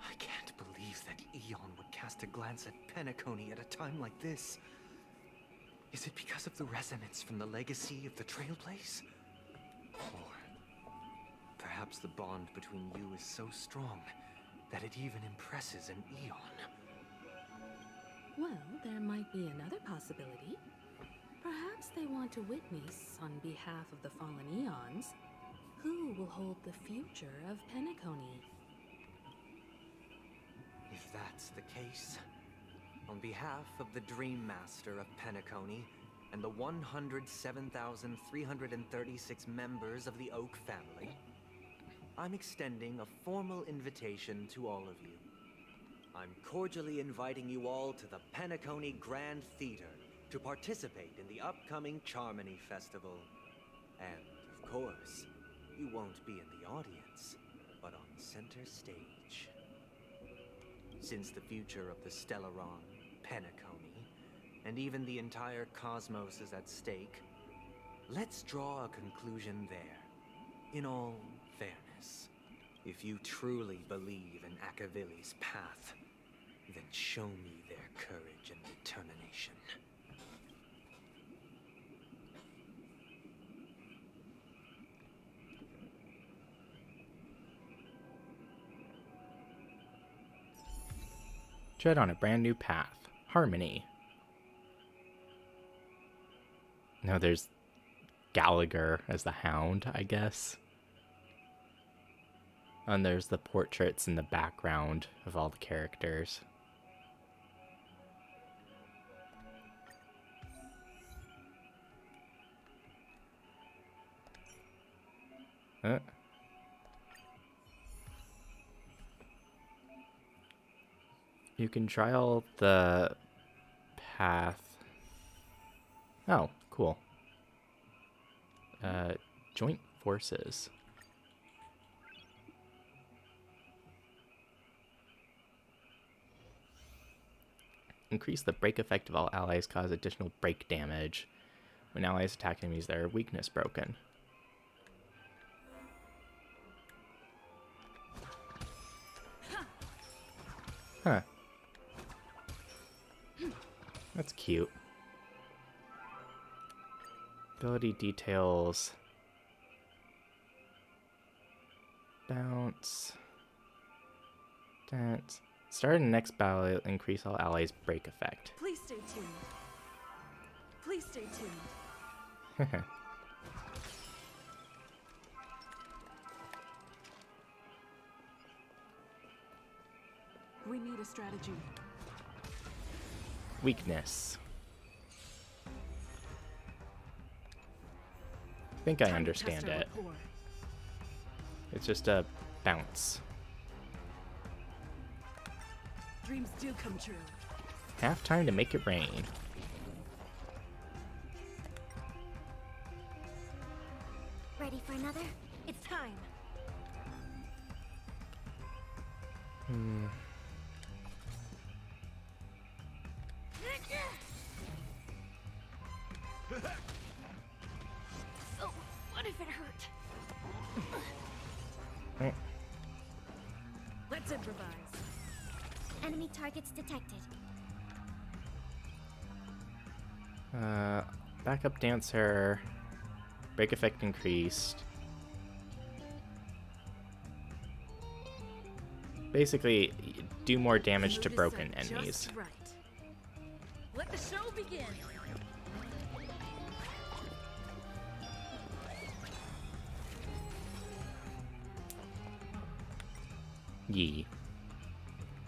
I can't believe that Eon would cast a glance at Penacony at a time like this. Is it because of the resonance from the legacy of the Trailblaze? Or perhaps the bond between you is so strong that it even impresses an Eon? Well, there might be another possibility. Perhaps they want to witness, on behalf of the fallen Eons, who will hold the future of Penacony. If that's the case, on behalf of the Dream Master of Penacony and the 107,336 members of the Oak family, I'm extending a formal invitation to all of you. I'm cordially inviting you all to the Penacony Grand Theater to participate in the upcoming Charmony Festival. And, of course, you won't be in the audience, but on center stage. Since the future of the Stellaron, Penacony, and even the entire cosmos is at stake, let's draw a conclusion there. In all fairness, if you truly believe in Akavili's path, then show me their courage and determination. Tread on a brand new path. Harmony. Now there's Gallagher as the Hound, I guess. And there's the portraits in the background of all the characters. You can trial the path. Oh, cool. Joint forces. Increase the break effect of all allies, cause additional break damage when allies attack enemies that are weakness broken. That's cute. Ability details. Bounce. Dance. Start in the next battle, increase all allies' break effect. Please stay tuned. Please stay tuned. We need a strategy. Weakness. I think I understand it. It's just a bounce. Dreams do come true. Half time to make it rain. Ready for another? It's time. Oh, what if it hurt? Let's improvise. Enemy targets detected. Backup dancer. Break effect increased. Basically, do more damage to broken enemies. Right. Let the show begin. Yee.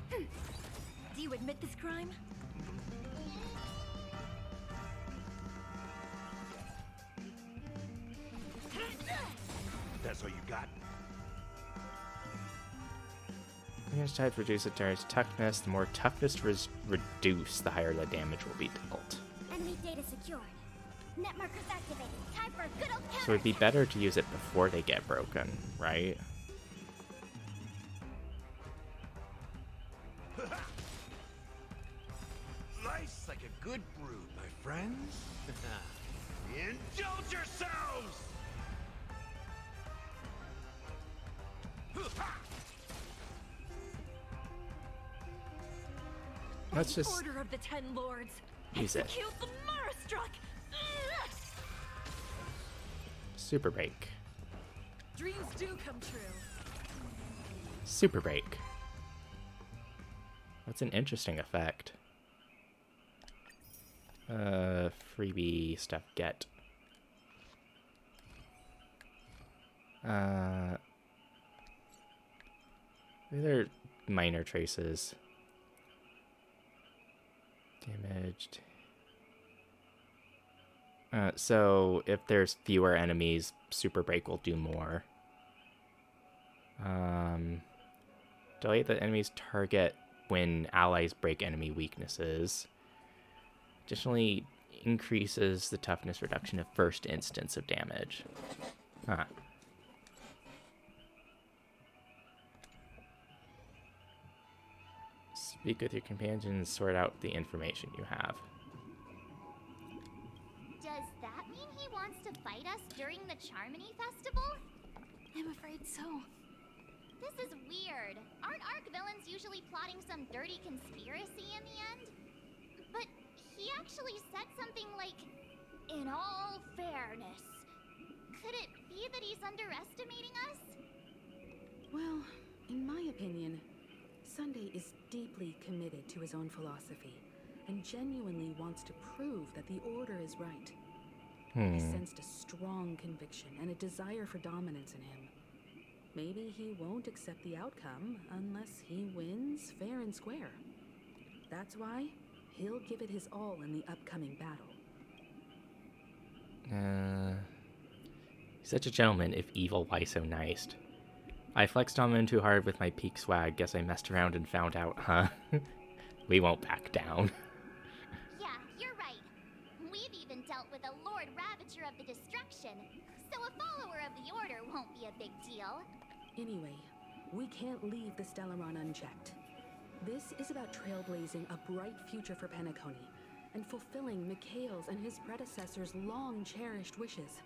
Do you admit this crime? That's all you got? Damage type reduce the turret's toughness. The more toughness reduce, the higher the damage will be dealt. Enemy data secured. Net markers activated. Time for a good old So it'd be better to use it before they get broken, right? Life's like a good brew, my friends. Indulge yourselves! Let's just Order of the Ten Lords. use it. Execute the Marastruck. Super break. Dreams do come true. Super break. That's an interesting effect. Freebie stuff get. They're minor traces. Damaged. So if there's fewer enemies, Super Break will do more. Delete the enemy's target when allies break enemy weaknesses. Additionally, increases the toughness reduction of first instance of damage. Huh. Speak with your companions and sort out the information you have. Does that mean he wants to fight us during the Charmony Festival? I'm afraid so. This is weird. Aren't Arc villains usually plotting some dirty conspiracy in the end? But he actually said something like, "In all fairness." Could it be that he's underestimating us? Well, in my opinion, Sunday is deeply committed to his own philosophy and genuinely wants to prove that the Order is right. I sensed a strong conviction and a desire for dominance in him. Maybe he won't accept the outcome unless he wins fair and square. That's why he'll give it his all in the upcoming battle. Such a gentleman, if evil, why so nice? I flexed on him too hard with my peak swag. Guess I messed around and found out, huh? We won't back down. Yeah, you're right. We've even dealt with a Lord Ravager of the Destruction, so a follower of the Order won't be a big deal. Anyway, we can't leave the Stellaron unchecked. This is about trailblazing a bright future for Penacony and fulfilling Mikhail's and his predecessors' long-cherished wishes.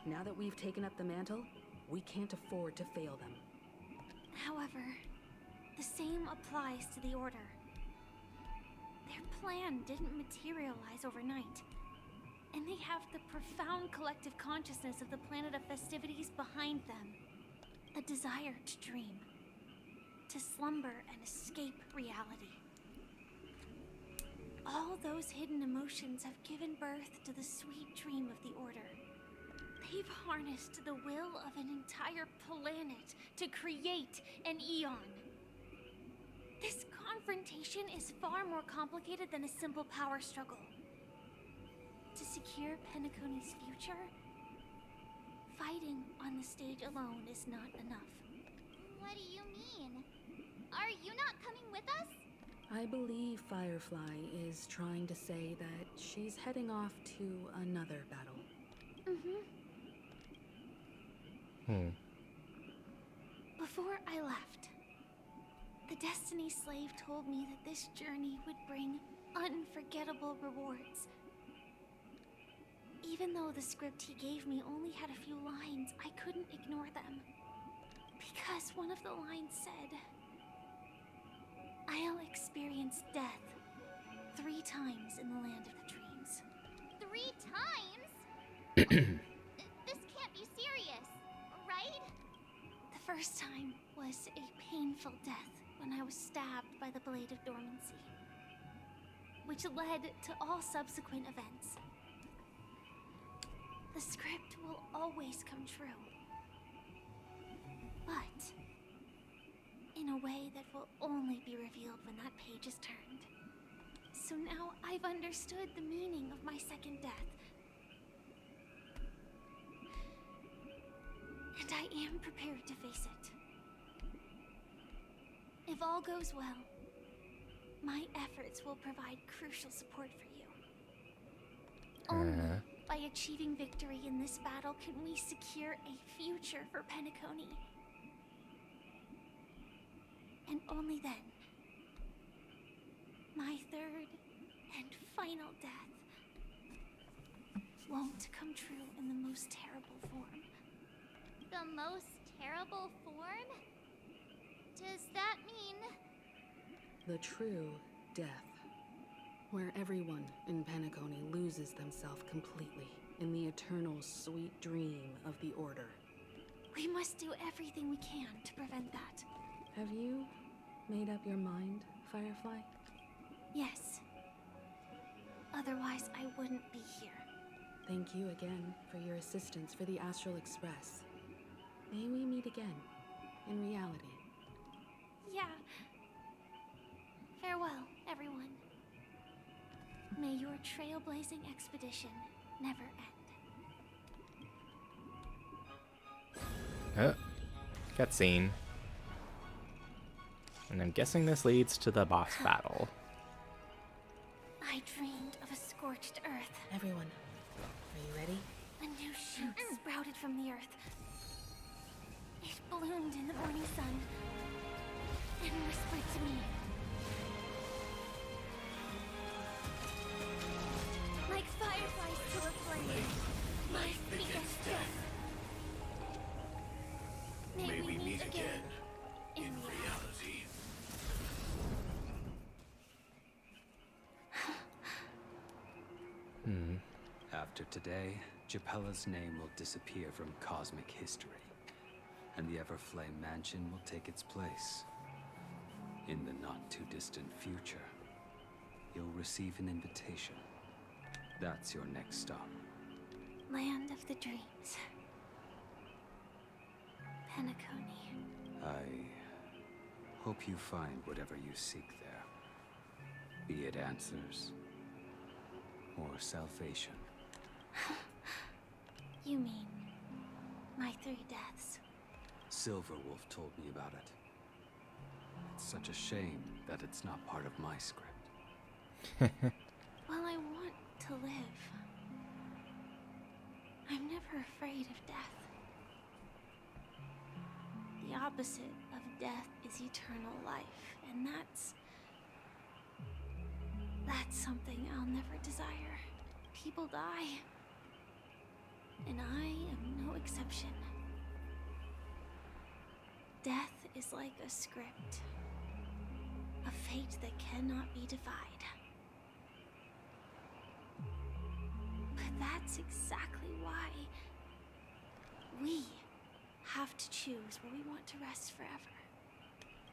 Now that we've taken up the mantle, we can't afford to fail them. However, the same applies to the Order. Their plan didn't materialize overnight. And they have the profound collective consciousness of the planet of festivities behind them. A desire to dream. To slumber and escape reality. All those hidden emotions have given birth to the sweet dream of the Order. They've harnessed the will of an entire planet to create an eon. This confrontation is far more complicated than a simple power struggle. To secure Penacony's future, fighting on the stage alone is not enough. What do you mean? Are you not coming with us? I believe Firefly is trying to say that she's heading off to another battle. Before I left, the Destiny Slave told me that this journey would bring unforgettable rewards. Even though the script he gave me only had a few lines, I couldn't ignore them. Because one of the lines said, "I'll experience death 3 times in the land of the dreams." 3 times? This can't be serious, right? The first time was a painful death when I was stabbed by the Blade of Dormancy, which led to all subsequent events. The script will always come true, but in a way that will only be revealed when that page is turned. So now I've understood the meaning of my second death. And I am prepared to face it. If all goes well, my efforts will provide crucial support for you. Only by achieving victory in this battle can we secure a future for Penacony. And only then, my third and final death won't come true in the most terrible form. The most terrible form? Does that mean... The true death. Where everyone in Penacony loses themselves completely in the eternal sweet dream of the Order. We must do everything we can to prevent that. Have you made up your mind, Firefly? Yes. Otherwise, I wouldn't be here. Thank you again for your assistance for the Astral Express. May we meet again, in reality. Yeah. Farewell, everyone. May your trailblazing expedition never end. Cutscene. And I'm guessing this leads to the boss battle. I dreamed of a scorched earth. Everyone, are you ready? A new shoot sprouted from the earth. It bloomed in the morning sun and whispered to me. Like fireflies to a flame, life begets death. May we meet again in reality. After today, Japella's name will disappear from cosmic history, and the Everflame Mansion will take its place. In the not-too-distant future, you'll receive an invitation. That's your next stop. Land of the dreams. Penacony. I hope you find whatever you seek there. Be it answers or salvation. You mean my 3 deaths? Silverwolf told me about it. It's such a shame that it's not part of my script. Well, I want to live. I'm never afraid of death. The opposite of death is eternal life, and that's something I'll never desire. People die, and I am no exception. Death is like a script, a fate that cannot be defied. That's exactly why we have to choose where we want to rest forever.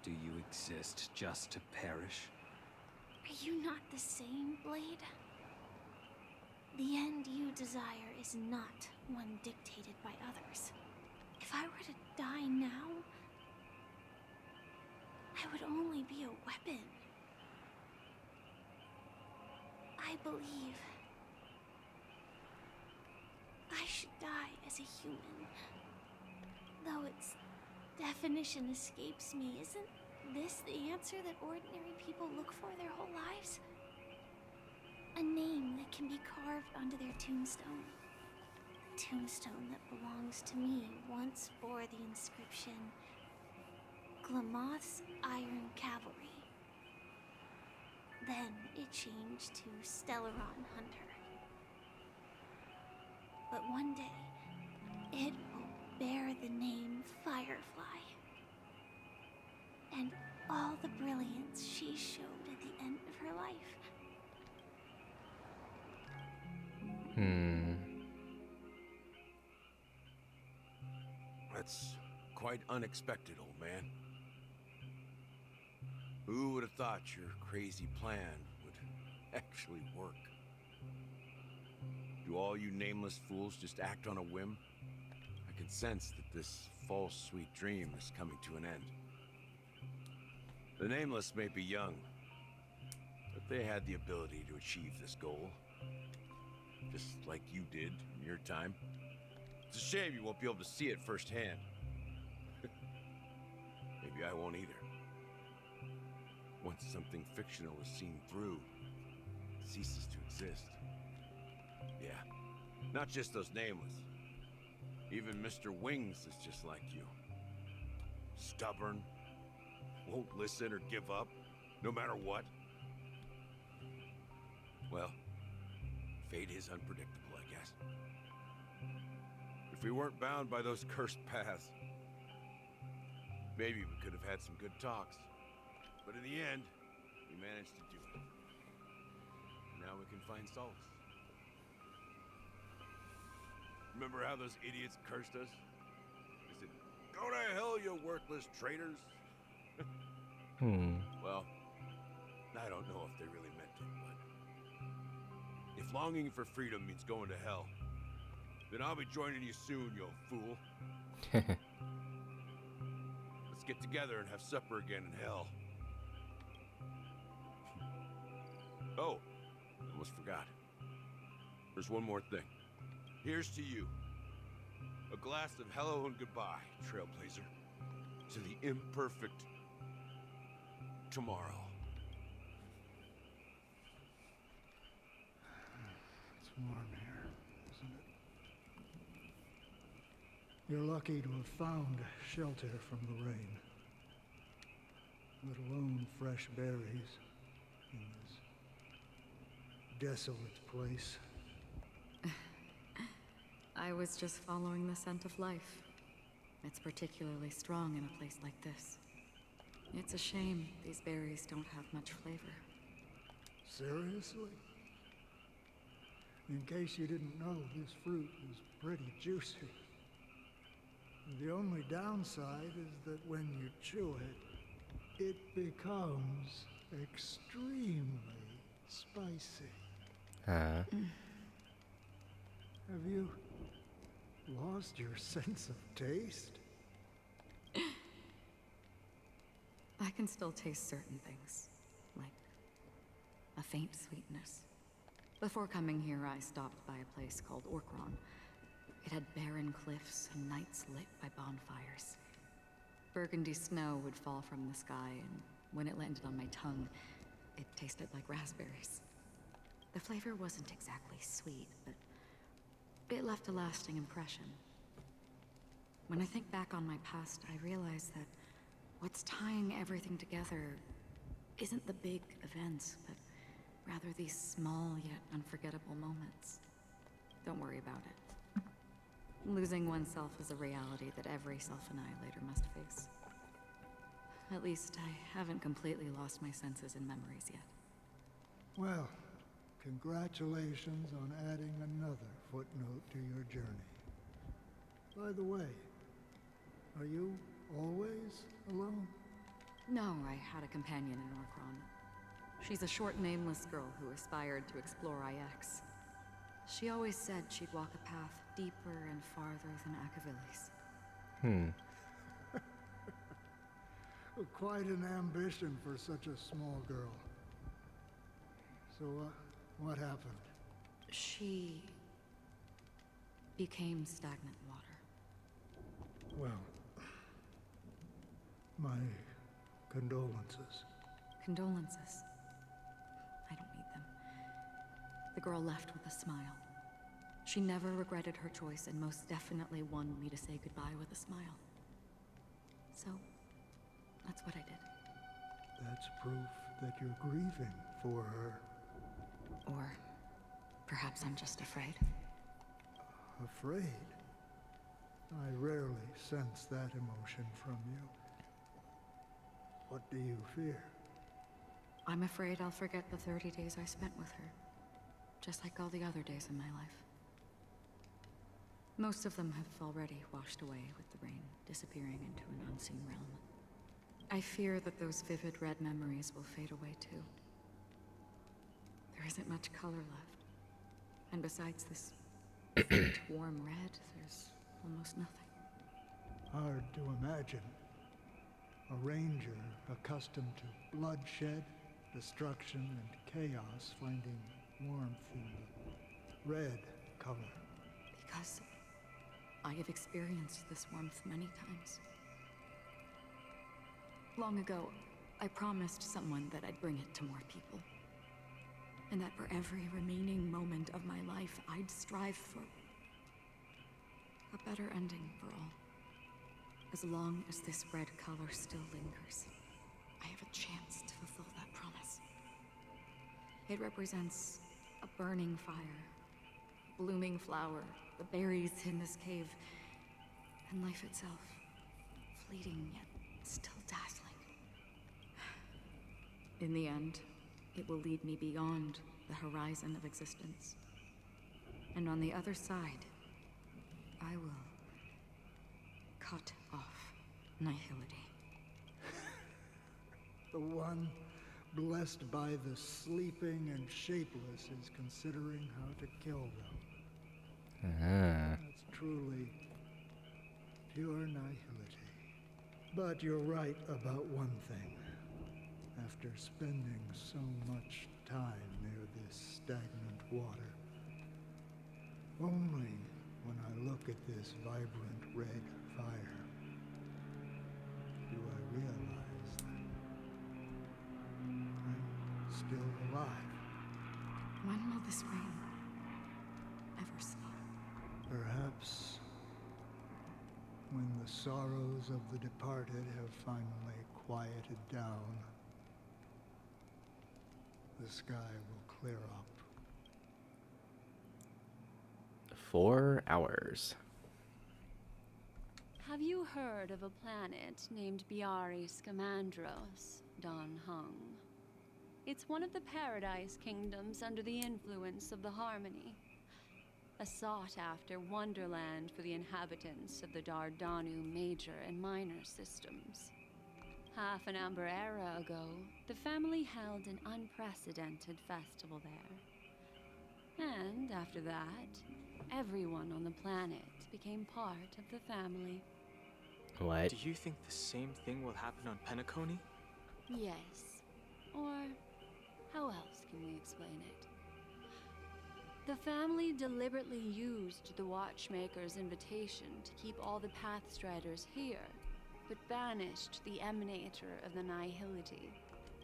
Do you exist just to perish? Are you not the same, Blade? The end you desire is not one dictated by others. If I were to die now, I would only be a weapon. I believe I should die as a human. Though its definition escapes me, isn't this the answer that ordinary people look for their whole lives? A name that can be carved onto their tombstone. A tombstone that belongs to me once bore the inscription, Glamoth's Iron Cavalry. Then it changed to Stellaron Hunter. But one day, it will bear the name Firefly. And all the brilliance she showed at the end of her life. That's quite unexpected, old man. Who would have thought your crazy plan would actually work? Do all you nameless fools just act on a whim? I can sense that this false sweet dream is coming to an end. The nameless may be young, but they had the ability to achieve this goal. Just like you did in your time. It's a shame you won't be able to see it firsthand. Maybe I won't either. Once something fictional is seen through, it ceases to exist. Yeah, not just those nameless. Even Mr. Wings is just like you. Stubborn, won't listen or give up, no matter what. Well, fate is unpredictable, I guess. If we weren't bound by those cursed paths, maybe we could have had some good talks. But in the end, we managed to do it. Now we can find solace. Remember how those idiots cursed us? They said, "Go to hell, you worthless traitors." Well, I don't know if they really meant it, but if longing for freedom means going to hell, then I'll be joining you soon, you fool. Let's get together and have supper again in hell. Oh, I almost forgot. There's one more thing. Here's to you. A glass of hello and goodbye, Trailblazer. To the imperfect tomorrow. It's warm here, isn't it? You're lucky to have found shelter from the rain. Let alone fresh berries in this desolate place. I was just following the scent of life. It's particularly strong in a place like this. It's a shame these berries don't have much flavor. Seriously? In case you didn't know, this fruit is pretty juicy. The only downside is that when you chew it, it becomes extremely spicy. Have you lost your sense of taste? I can still taste certain things, like a faint sweetness. Before coming here, I stopped by a place called Orkron. It had barren cliffs and nights lit by bonfires. Burgundy snow would fall from the sky, and when it landed on my tongue, it tasted like raspberries. The flavor wasn't exactly sweet, but it left a lasting impression. When I think back on my past, I realize that what's tying everything together isn't the big events, but rather these small yet unforgettable moments. Don't worry about it. Losing oneself is a reality that every self-annihilator must face. At least I haven't completely lost my senses and memories yet. Well, congratulations on adding another footnote to your journey. By the way, are you always alone? No, I had a companion in Orkron. She's a short, nameless girl who aspired to explore IX. She always said she'd walk a path deeper and farther than Akavilis. Quite an ambition for such a small girl. So, what happened? She became stagnant water. Well, my condolences. Condolences. I don't need them. The girl left with a smile. She never regretted her choice and most definitely wanted me to say goodbye with a smile. So, that's what I did. That's proof that you're grieving for her. Or perhaps I'm just afraid. Afraid? I rarely sense that emotion from you. What do you fear? I'm afraid I'll forget the 30 days I spent with her. Just like all the other days in my life. Most of them have already washed away with the rain, disappearing into an unseen realm. I fear that those vivid red memories will fade away too. There isn't much color left. And besides this faint, warm red, there's almost nothing. Hard to imagine. A ranger accustomed to bloodshed, destruction, and chaos finding warmth in the red color. Because I have experienced this warmth many times. Long ago, I promised someone that I'd bring it to more people. And that for every remaining moment of my life, I'd strive for a better ending for all. As long as this red color still lingers, I have a chance to fulfill that promise. It represents a burning fire, a blooming flower, the berries in this cave, and life itself, fleeting yet still dazzling. In the end, it will lead me beyond the horizon of existence. And on the other side, I will cut off nihility. The one blessed by the sleeping and shapeless is considering how to kill them. That's truly pure nihility. But you're right about one thing. After spending so much time near this stagnant water, only when I look at this vibrant red fire do I realize that I'm still alive. When will this rain ever stop? Perhaps when the sorrows of the departed have finally quieted down, the sky will clear up. 4 hours. Have you heard of a planet named Biari Scamandros, Don Hung? It's one of the Paradise Kingdoms under the influence of the Harmony. A sought-after wonderland for the inhabitants of the Dardanu Major and Minor systems. Half an Amber era ago, the family held an unprecedented festival there. And after that, everyone on the planet became part of the family. What? Do you think the same thing will happen on Penacony? Yes. Or how else can we explain it? The family deliberately used the Watchmaker's invitation to keep all the Pathstriders here, but banished the Emanator of the Nihility.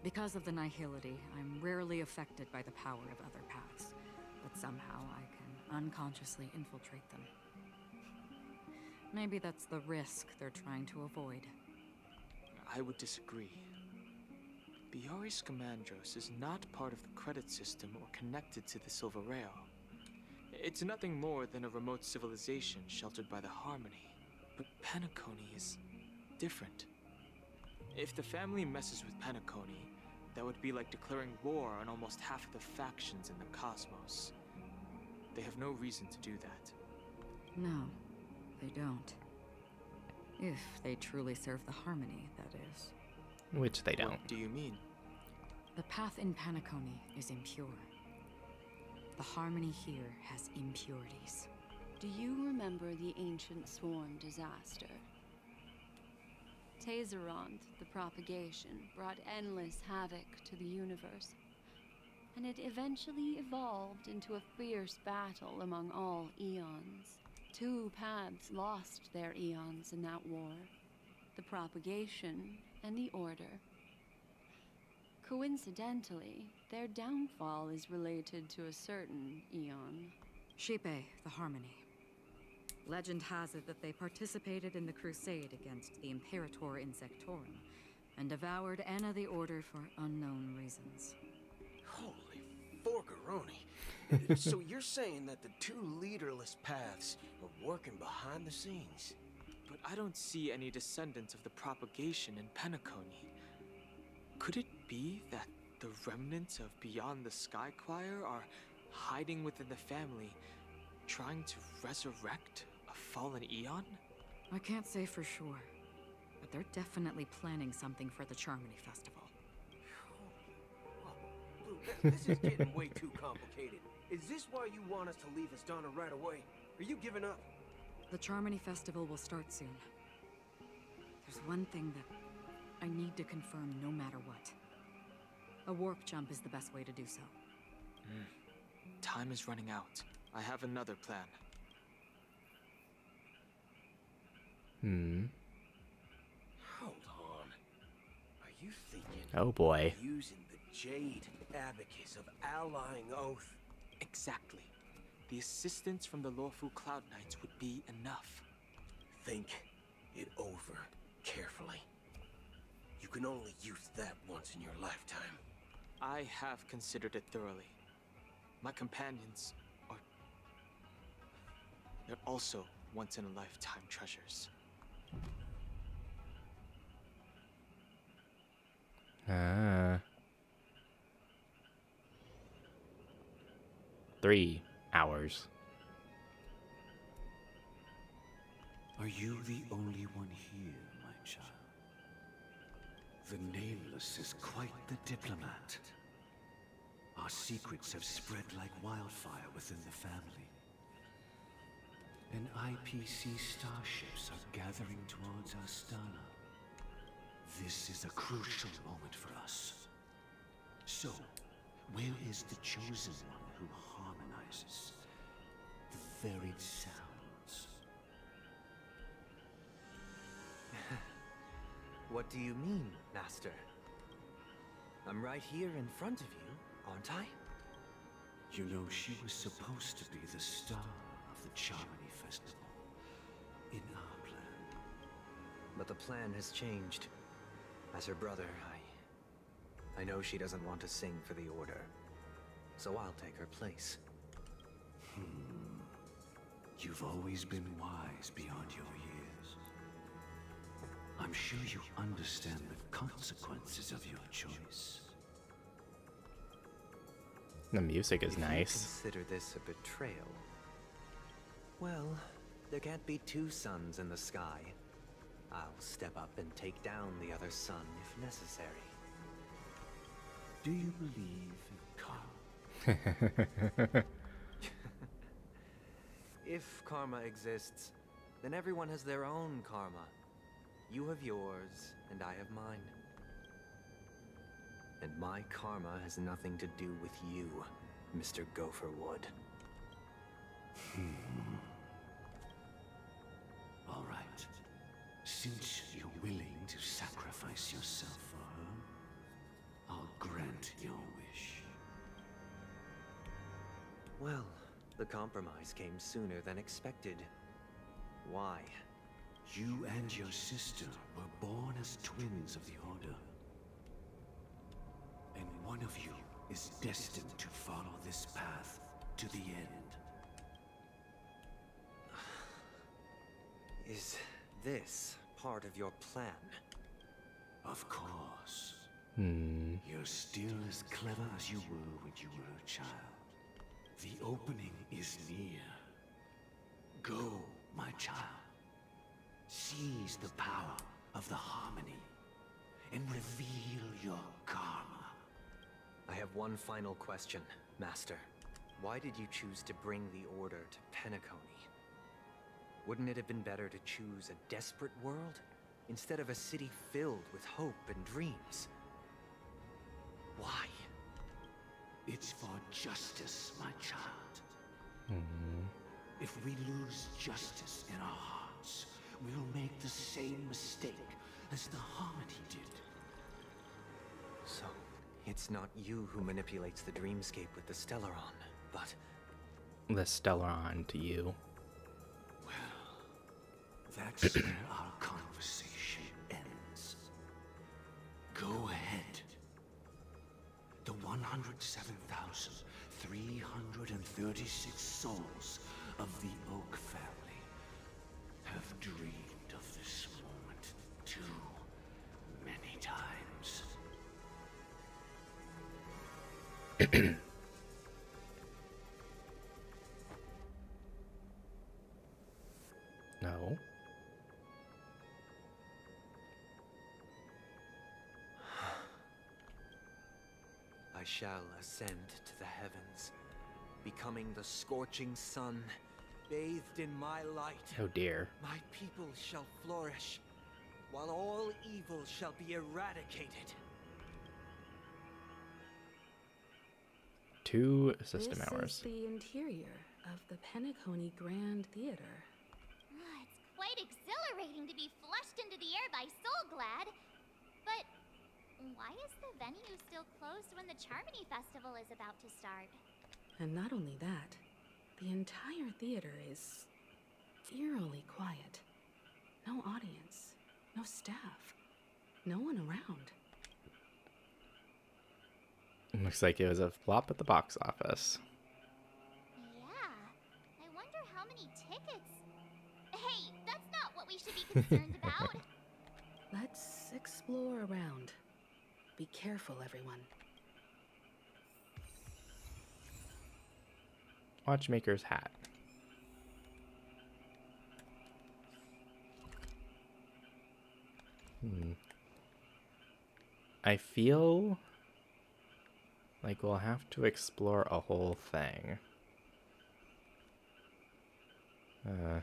Because of the Nihility, I'm rarely affected by the power of other paths, but somehow I can unconsciously infiltrate them. Maybe that's the risk they're trying to avoid. I would disagree. Biari Scamandros is not part of the credit system or connected to the Silver Rail. It's nothing more than a remote civilization sheltered by the Harmony. But Penacony is different. If the family messes with Penacony, That would be like declaring war on almost half of the factions in the cosmos. They have no reason to do that. No, they don't. If they truly serve the harmony, that is. Which they don't. What do you mean? The path in Penacony is impure. The harmony here has impurities. Do you remember the ancient swarm disaster? Tazeront, the propagation, brought endless havoc to the universe, and it eventually evolved into a fierce battle among all eons. Two paths lost their eons in that war, the propagation and the order. Coincidentally, their downfall is related to a certain eon. Shipe, the harmony. Legend has it that they participated in the crusade against the Imperator Insectorum and devoured Anna the Order for unknown reasons. Holy forgaroni. So you're saying that the two leaderless paths are working behind the scenes? But I don't see any descendants of the propagation in Penacony. Could it be that the remnants of Beyond the Sky Choir are hiding within the family, trying to resurrect a fallen eon? I can't say for sure, but they're definitely planning something for the Charmony Festival. This is getting way too complicated. Is this why you want us to leave Astana right away? Are you giving up? The Charmony Festival will start soon. There's one thing that I need to confirm no matter what. A warp jump is the best way to do so. Time is running out. I have another plan. Hold on. Are you thinking Oh boy. of using the Jade Abacus of Allying Oath? Exactly. The assistance from the lawful Cloud Knights would be enough. Think it over carefully. You can only use that once in your lifetime. I have considered it thoroughly. My companions are... they're also once-in-a-lifetime treasures. 3 hours. Are you the only one here, my child? The Nameless is quite the diplomat. Our secrets have spread like wildfire within the family. And IPC starships are gathering towards Astana. This is a crucial moment for us. So, where is the chosen one who harmonizes the varied sounds? What do you mean, Master? I'm right here in front of you, aren't I? You know, she was supposed to be the star of the Charmony Festival. In our plan. But the plan has changed. As her brother, I know she doesn't want to sing for the Order. So I'll take her place. You've always been wise beyond your years. I'm sure you understand the consequences of your choice. The music is If you nice. consider this a betrayal, well, there can't be two suns in the sky. I'll step up and take down the other sun if necessary. Do you believe in karma? If karma exists, then everyone has their own karma. You have yours, and I have mine. And my karma has nothing to do with you, Mr. Gopherwood. All right. Since you're willing to sacrifice yourself for her, I'll grant your wish. Well, the compromise came sooner than expected. Why? You and your sister were born as twins of the Order. And one of you is destined to follow this path to the end. Is this part of your plan? Of course. You're still as clever as you were when you were a child. The opening is near. Go, my child. Seize the power of the harmony and reveal your karma. I have one final question, Master. Why did you choose to bring the Order to Penacony? Wouldn't it have been better to choose a desperate world instead of a city filled with hope and dreams? Why? It's for justice, my child. If we lose justice in our hearts, we'll make the same mistake as the Harmony did. So, it's not you who manipulates the dreamscape with the Stellaron, but... The Stellaron to you. That's where our conversation ends. Go ahead. The 107,336 souls of the Oak family have dreamed of this moment too many times. No. I shall ascend to the heavens, becoming the scorching sun, bathed in my light. Oh dear. My people shall flourish, while all evil shall be eradicated. 2 system hours. This is the interior of the Penacony Grand Theater. It's quite exhilarating to be flushed into the air by Soulglad. But why is the venue still closed when the Charmony Festival is about to start? And not only that, the entire theater is eerily quiet. No audience, no staff, no one around. Looks like it was a flop at the box office. Yeah, I wonder how many tickets... Hey, that's not what we should be concerned about. Let's explore around. Be careful, everyone. Watchmaker's hat. I feel like we'll have to explore a whole thing. Yeah.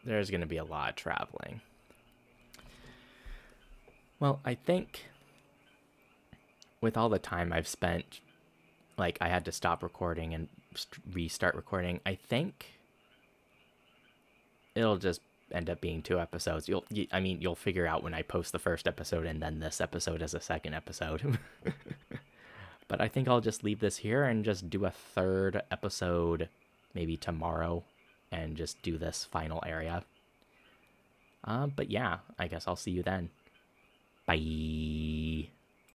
There's going to be a lot of traveling. Well, I think with all the time I've spent, like I had to stop recording and restart recording, I think it'll just end up being 2 episodes. You'll figure out when I post the first episode and then this episode as a second episode. But I think I'll just leave this here and just do a 3rd episode maybe tomorrow and just do this final area. But yeah, I guess I'll see you then. Bye.